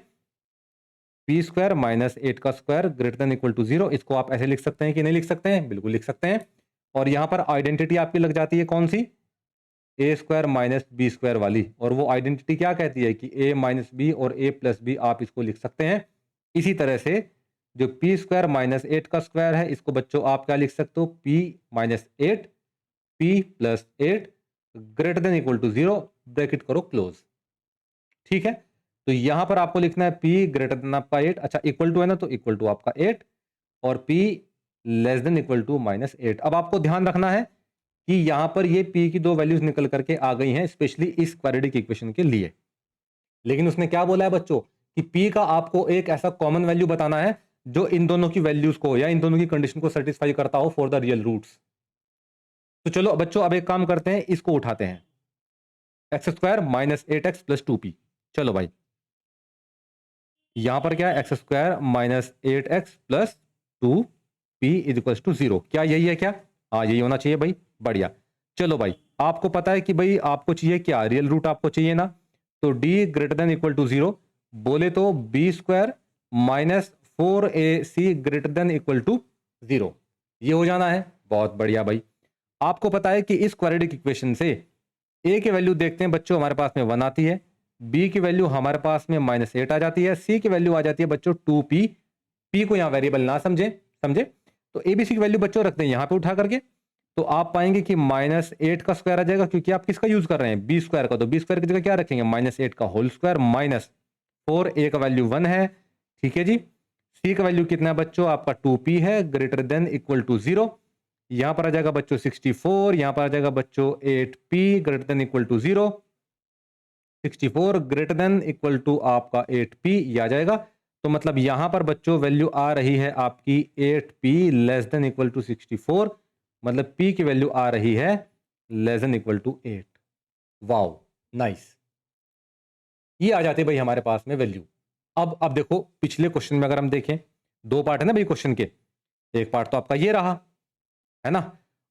p स्क्वायर माइनस 8 का square greater than equal to 0। इसको आप ऐसे लिख सकते हैं कि नहीं लिख सकते हैं? बिल्कुल लिख सकते हैं। और यहां पर आइडेंटिटी आपकी लग जाती है कौन सी? a square minus b square वाली। और वो आइडेंटिटी क्या कहती है कि a माइनस बी और a प्लस बी आप इसको लिख सकते हैं। इसी तरह से जो p स्क्वायर माइनस 8 का स्क्वायर है, इसको बच्चों आप क्या लिख सकते हो? p minus 8 p plus 8 greater than equal to 0, bracket करो क्लोज। ठीक है, तो यहां पर आपको लिखना है p ग्रेटर देन आपका 8, अच्छा इक्वल टू है ना, तो इक्वल टू आपका 8 और p less than equal to minus 8। अब आपको ध्यान रखना है कि यहां पर ये p की दो वैल्यूज निकल करके आ गई हैं स्पेशली इस क्वाड्रेटिक इक्वेशन के लिए। लेकिन उसने क्या बोला है बच्चों कि p का आपको एक ऐसा कॉमन वैल्यू बताना है जो इन दोनों की वैल्यूज को या इन दोनों की कंडीशन को सेटिस्फाई करता हो फॉर द रियल रूट्स। तो चलो बच्चों अब एक काम करते हैं, इसको उठाते हैं, x square minus 8x plus 2p। चलो भाई यहां पर क्या है? X square minus 8x plus 2p is equal to 0। क्या यही है क्या? हाँ यही होना चाहिए भाई, बढ़िया। चलो भाई आपको पता है कि भाई आपको चाहिए क्या? रियल रूट आपको चाहिए ना। तो d greater than equal to 0 बोले तो b square minus 4ac greater than equal to 0, ये हो जाना है। बहुत बढ़िया भाई। आपको पता है कि इस क्वाड्रेटिक इक्वेशन से a की वैल्यू देखते हैं बच्चों, हमारे पास में 1 आती है, b की वैल्यू हमारे पास में माइनस 8 आ जाती है, c की वैल्यू आ जाती है बच्चों 2p। p को यहां वेरिएबल ना समझे, तो abc की वैल्यू बच्चों रखते हैं यहां पे उठा करके। तो आप पाएंगे कि माइनस 8 का स्क्वायर आ जाएगा, क्योंकि आप किसका यूज कर रहे हैं? बी स्क्वायर का। तो बी स्क्वायर की जगह क्या रखेंगे? माइनस 8 का होल स्क्वायर माइनस 4, a का वैल्यू 1 है। ठीक है जी, c का वैल्यू कितना है बच्चों? आपका 2p है ग्रेटर देन इक्वल टू 0। यहां पर आ जाएगा बच्चों 64, यहां पर आ जाएगा बच्चों 8p greater than equal to 0। 64 greater than equal to आपका 8p ये आ जाएगा। तो मतलब यहां पर बच्चों वैल्यू आ रही है आपकी 8p less than equal to 64, मतलब p की वैल्यू आ रही है less than equal to 8। Wow nice, ये आ जाते भाई हमारे पास में वैल्यू। अब देखो पिछले क्वेश्चन में अगर हम देखें, दो पार्ट है ना भाई क्वेश्चन के, एक पार्ट तो आपका ये रहा है ना,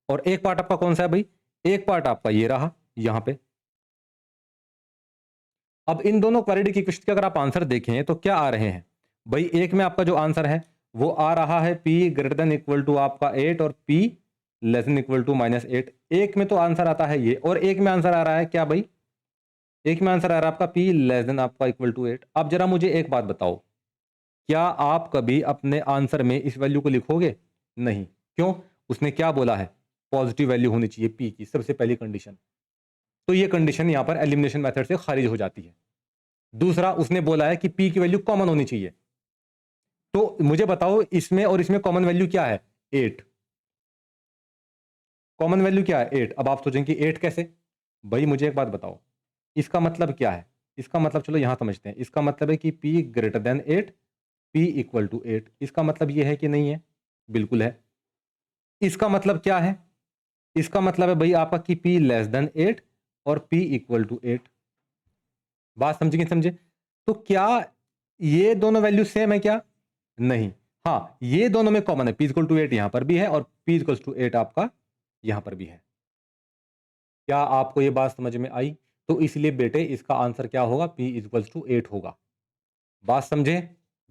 और एक पार्ट आपका कौन सा है भाई? एक पार्ट आपका ये रहा यहां पे। अब इन दोनों क्वाड्रेटिक इक्वेशन के अगर आप आंसर देखें तो क्या आ रहे हैं भाई? एक में आपका जो आंसर है वो आ रहा है p greater than equal to आपका 8 और p less than equal to -8। एक में तो आंसर आता है ये, और एक में आंसर आ रहा है क्या भाई, एक में आंसर आ रहा है आपका p लेस देन आपका इक्वल टू 8। अब जरा मुझे एक बात बताओ, क्या आप कभी अपने आंसर में इस वैल्यू को लिखोगे? नहीं। क्यों? उसने क्या बोला है, पॉजिटिव वैल्यू होनी चाहिए p की, सबसे पहली कंडीशन। तो ये कंडीशन यहां पर एलिमिनेशन मेथड से खारिज हो जाती है। दूसरा, उसने बोला है कि p की वैल्यू कॉमन होनी चाहिए। तो मुझे बताओ इसमें और इसमें कॉमन वैल्यू क्या है? 8। कॉमन वैल्यू क्या है? 8। अब आप सोचेंगे कि 8 कैसे? भाई मुझे एक बात बताओ, इसका मतलब क्या है? इसका मतलब चलो यहां समझते हैं। इसका मतलब है कि p greater than 8, p equal to 8। इसका मतलब ये है कि नहीं है? बिल्कुल है। इसका मतलब क्या है? इसका मतलब है भाई आपका कि p लेस देन 8 और p इक्वल टू 8। बात समझे कि नहीं समझे? तो क्या ये दोनों वैल्यू सेम है क्या? नहीं। हाँ, ये दोनों में कॉमन है, p इक्वल टू 8 यहां पर भी है और p इक्वल टू 8 आपका यहां पर भी है। क्या आपको ये बात समझ में आई? तो इसलिए बेटे इसका आंसर क्या होगा? p इक्वल्स टू 8 होगा। बात समझे?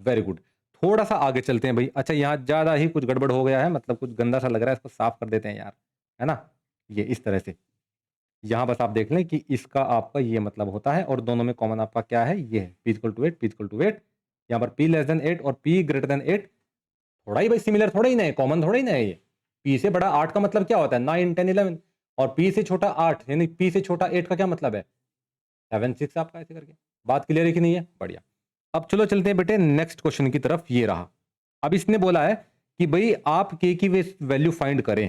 Very good. थोड़ा सा आगे चलते हैं भाई। अच्छा, यहाँ ज्यादा ही कुछ गड़बड़ हो गया है, मतलब कुछ गंदा सा लग रहा है, इसको साफ कर देते हैं यार, है ना? ये इस तरह से, यहाँ बस आप देख लें कि इसका आपका ये मतलब होता है, और दोनों में कॉमन आपका क्या है? ये है p equal to 8, p equal to 8। यहाँ पर p लेस देन 8 और p ग्रेटर देन 8 थोड़ा ही भाई सिमिलर, थोड़ा ही ना है, कॉमन थोड़ा ही ना है ये। p से बड़ा 8 का मतलब क्या होता है? 9, 10, 11। और p से छोटा 8 यानी p से छोटा 8 का क्या मतलब है? 7, 6 आपका, ऐसे करके। बात क्लियर है कि नहीं है? बढ़िया। अब चलो चलते हैं बेटे नेक्स्ट क्वेश्चन की तरफ। ये रहा। अब इसने बोला है कि भाई आप k की वैल्यू फाइंड करें।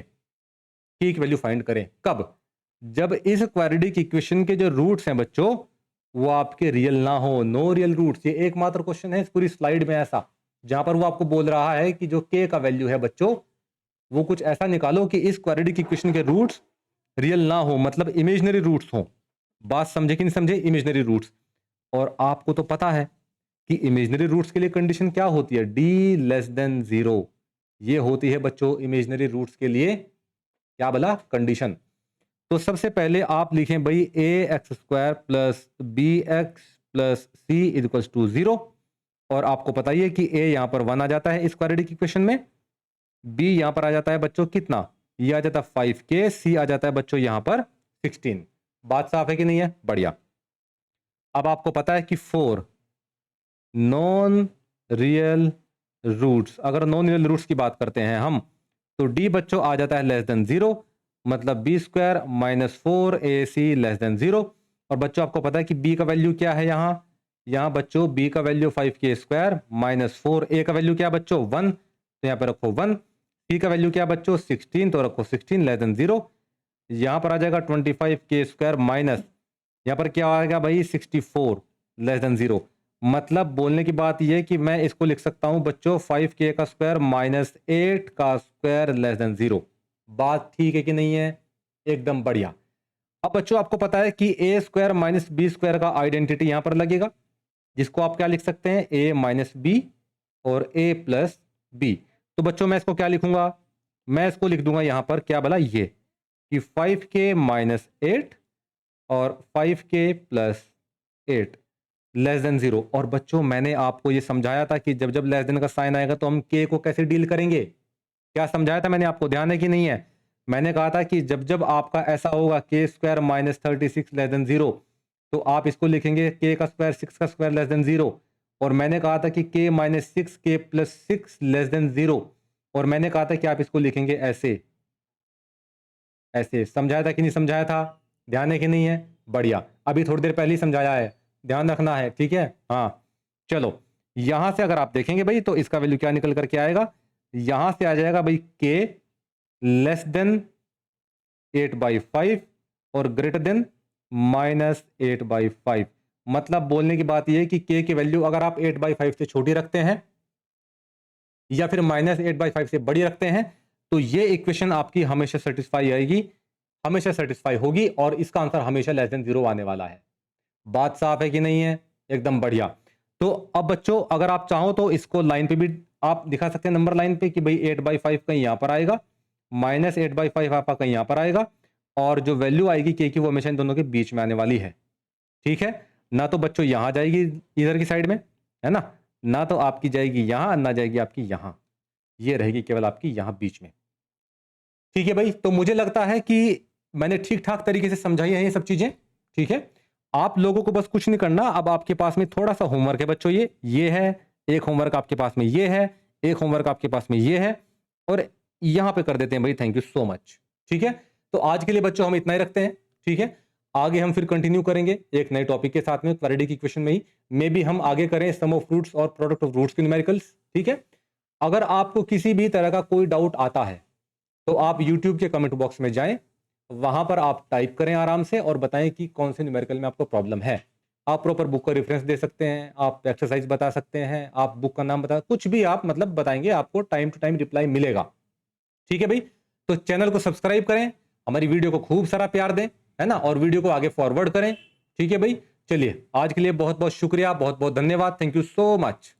k की वैल्यू फाइंड करें कब? जब इस क्वाड्रेटिक इक्वेशन के जो रूट्स हैं बच्चों, वो आपके रियल ना हो, नो रियल रूट्स। ये एकमात्र क्वेश्चन है इस पूरी स्लाइड में ऐसा, जहां पर वो आपको बोल रहा है कि जो k का वैल्यू है बच्चों, वो कुछ ऐसा निकालो कि इस क्वाड्रेटिक इक्वेशन के रूट्स रियल ना हो, मतलब इमेजिनरी रूट्स हो। बात समझे कि नहीं समझे? Imaginary roots. और आपको तो पता है कि इमेजिनरी रूट्स के लिए कंडीशन क्या होती है? d less than 0। ये होती है बच्चों इमेजिनरी रूट्स के लिए क्या बोला? कंडीशन। तो सबसे पहले आप लिखें भाई ax² plus bx plus c equals to 0। और आपको पता ही है कि a यहां पर 1 आ जाता है इस क्वाड्रेटिक इक्वेशन में, b यहां पर आ जाता है बच्चों कितना? ये आ जाता है 5k, c आ जाता है बच्चों यहां पर 16। बात साफ है कि नहीं है? बढ़िया। अब आपको पता है कि 4 नॉन रियल रूट्स, अगर नॉन रियल रूट्स की बात करते हैं हम, तो d बच्चों आ जाता है लेस देन 0, मतलब b² minus 4ac less than 0। और बच्चों आपको पता है कि b का वैल्यू क्या है? यहाँ बच्चों b का वैल्यू 5k² माइनस 4a का वैल्यू क्या बच्चों? 1, तो यहाँ पर रखो 1। c का वैल्यू क्या बच्चों? 16, तो रखो 16 लेस देन 0। यहाँ पर आ जाएगा 25k² माइनस, यहाँ पर क्या आएगा भाई? 64 लेस देन 0। मतलब बोलने की बात यह है कि मैं इसको लिख सकता हूं बच्चों 5k का स्क्वायर माइनस 8 का स्क्वायर लेस देन 0। बात ठीक है कि नहीं है? एकदम बढ़िया। अब बच्चों आपको पता है कि a² माइनस b² का आइडेंटिटी यहां पर लगेगा, जिसको आप क्या लिख सकते हैं? a माइनस बी और a प्लस बी। तो बच्चों मैं इसको क्या लिखूंगा? मैं इसको लिख दूंगा यहां पर क्या बोला? ये कि 5k माइनस 8 और 5k प्लस 8 लेस देन 0। और बच्चों मैंने आपको ये समझाया था कि जब जब लेस देन का साइन आएगा तो हम k को कैसे डील करेंगे। क्या समझाया था मैंने आपको? ध्यान है कि नहीं है? मैंने कहा था कि जब जब आपका ऐसा होगा k² माइनस 36 लेस देन 0, तो आप इसको लिखेंगे k का स्क्वायर 6 का स्क्वायर लेस देन 0। और मैंने कहा था कि k minus 6 k plus 6 less than 0। और मैंने कहा था कि आप इसको लिखेंगे ऐसे ऐसे। समझाया था कि नहीं समझाया था? ध्यान है कि नहीं है? बढ़िया। अभी थोड़ी देर पहले ही समझाया है, ध्यान रखना है, ठीक है? हाँ चलो, यहां से अगर आप देखेंगे भाई तो इसका वैल्यू क्या निकल करके आएगा? यहां से आ जाएगा भाई k लेस देन 8/5 और ग्रेटर देन माइनस 8/5। मतलब बोलने की बात यह है कि k की वैल्यू अगर आप 8/5 से छोटी रखते हैं या फिर माइनस 8/5 से बड़ी रखते हैं, तो ये इक्वेशन आपकी हमेशा सेटिस्फाई आएगी, हमेशा सेटिस्फाई होगी, और इसका आंसर हमेशा लेस देन 0 आने वाला है। बात साफ है कि नहीं है? एकदम बढ़िया। तो अब बच्चों अगर आप चाहो तो इसको लाइन पे भी आप दिखा सकते हैं, नंबर लाइन पे, कि भाई 8/5 कहीं यहां पर आएगा, माइनस 8/5 आपका कहीं यहां पर आएगा, और जो वैल्यू आएगी k की वो हमेशा इन दोनों के बीच में आने वाली है। ठीक है ना? तो बच्चों यहां जाएगी इधर की साइड में, है ना तो आपकी जाएगी यहां, ना जाएगी आपकी यहां, ये रहेगी केवल आपकी यहां बीच में। ठीक है भाई, तो मुझे लगता है कि मैंने ठीक ठाक तरीके से समझाई है ये सब चीजें। ठीक है, आप लोगों को बस कुछ नहीं करना, अब आपके पास में थोड़ा सा होमवर्क है बच्चों, ये है, एक होमवर्क आपके पास में ये है, एक होमवर्क आपके पास में ये है, और यहां पे कर देते हैं भाई। Thank you so much. ठीक है, तो आज के लिए बच्चों हम इतना ही रखते हैं। ठीक है, आगे हम फिर कंटिन्यू करेंगे एक नए टॉपिक के साथ में, क्वाड्रेटिक इक्वेशन में ही मे बी हम आगे करें सम ऑफ फ्रूट्स और प्रोडक्ट ऑफ रूट्स के न्यूमेरिकल्स। ठीक है, अगर आपको किसी भी तरह का कोई डाउट आता है तो आप YouTube के कमेंट बॉक्स में जाएं, वहां पर आप टाइप करें आराम से और बताएं कि कौन से न्यूमेरिकल में आपको प्रॉब्लम है। आप प्रॉपर बुक का रेफरेंस दे सकते हैं, आप एक्सरसाइज बता सकते हैं, आप बुक का नाम बता, कुछ भी आप मतलब बताएंगे, आपको टाइम टू टाइम रिप्लाई मिलेगा। ठीक है भाई, तो चैनल को सब्सक्राइब करें, हमारी वीडियो को खूब सारा प्यार दें, है ना, और वीडियो को आगे फॉरवर्ड करें। ठीक है भाई, चलिए आज के लिए बहुत बहुत शुक्रिया, बहुत बहुत धन्यवाद, थैंक यू सो मच।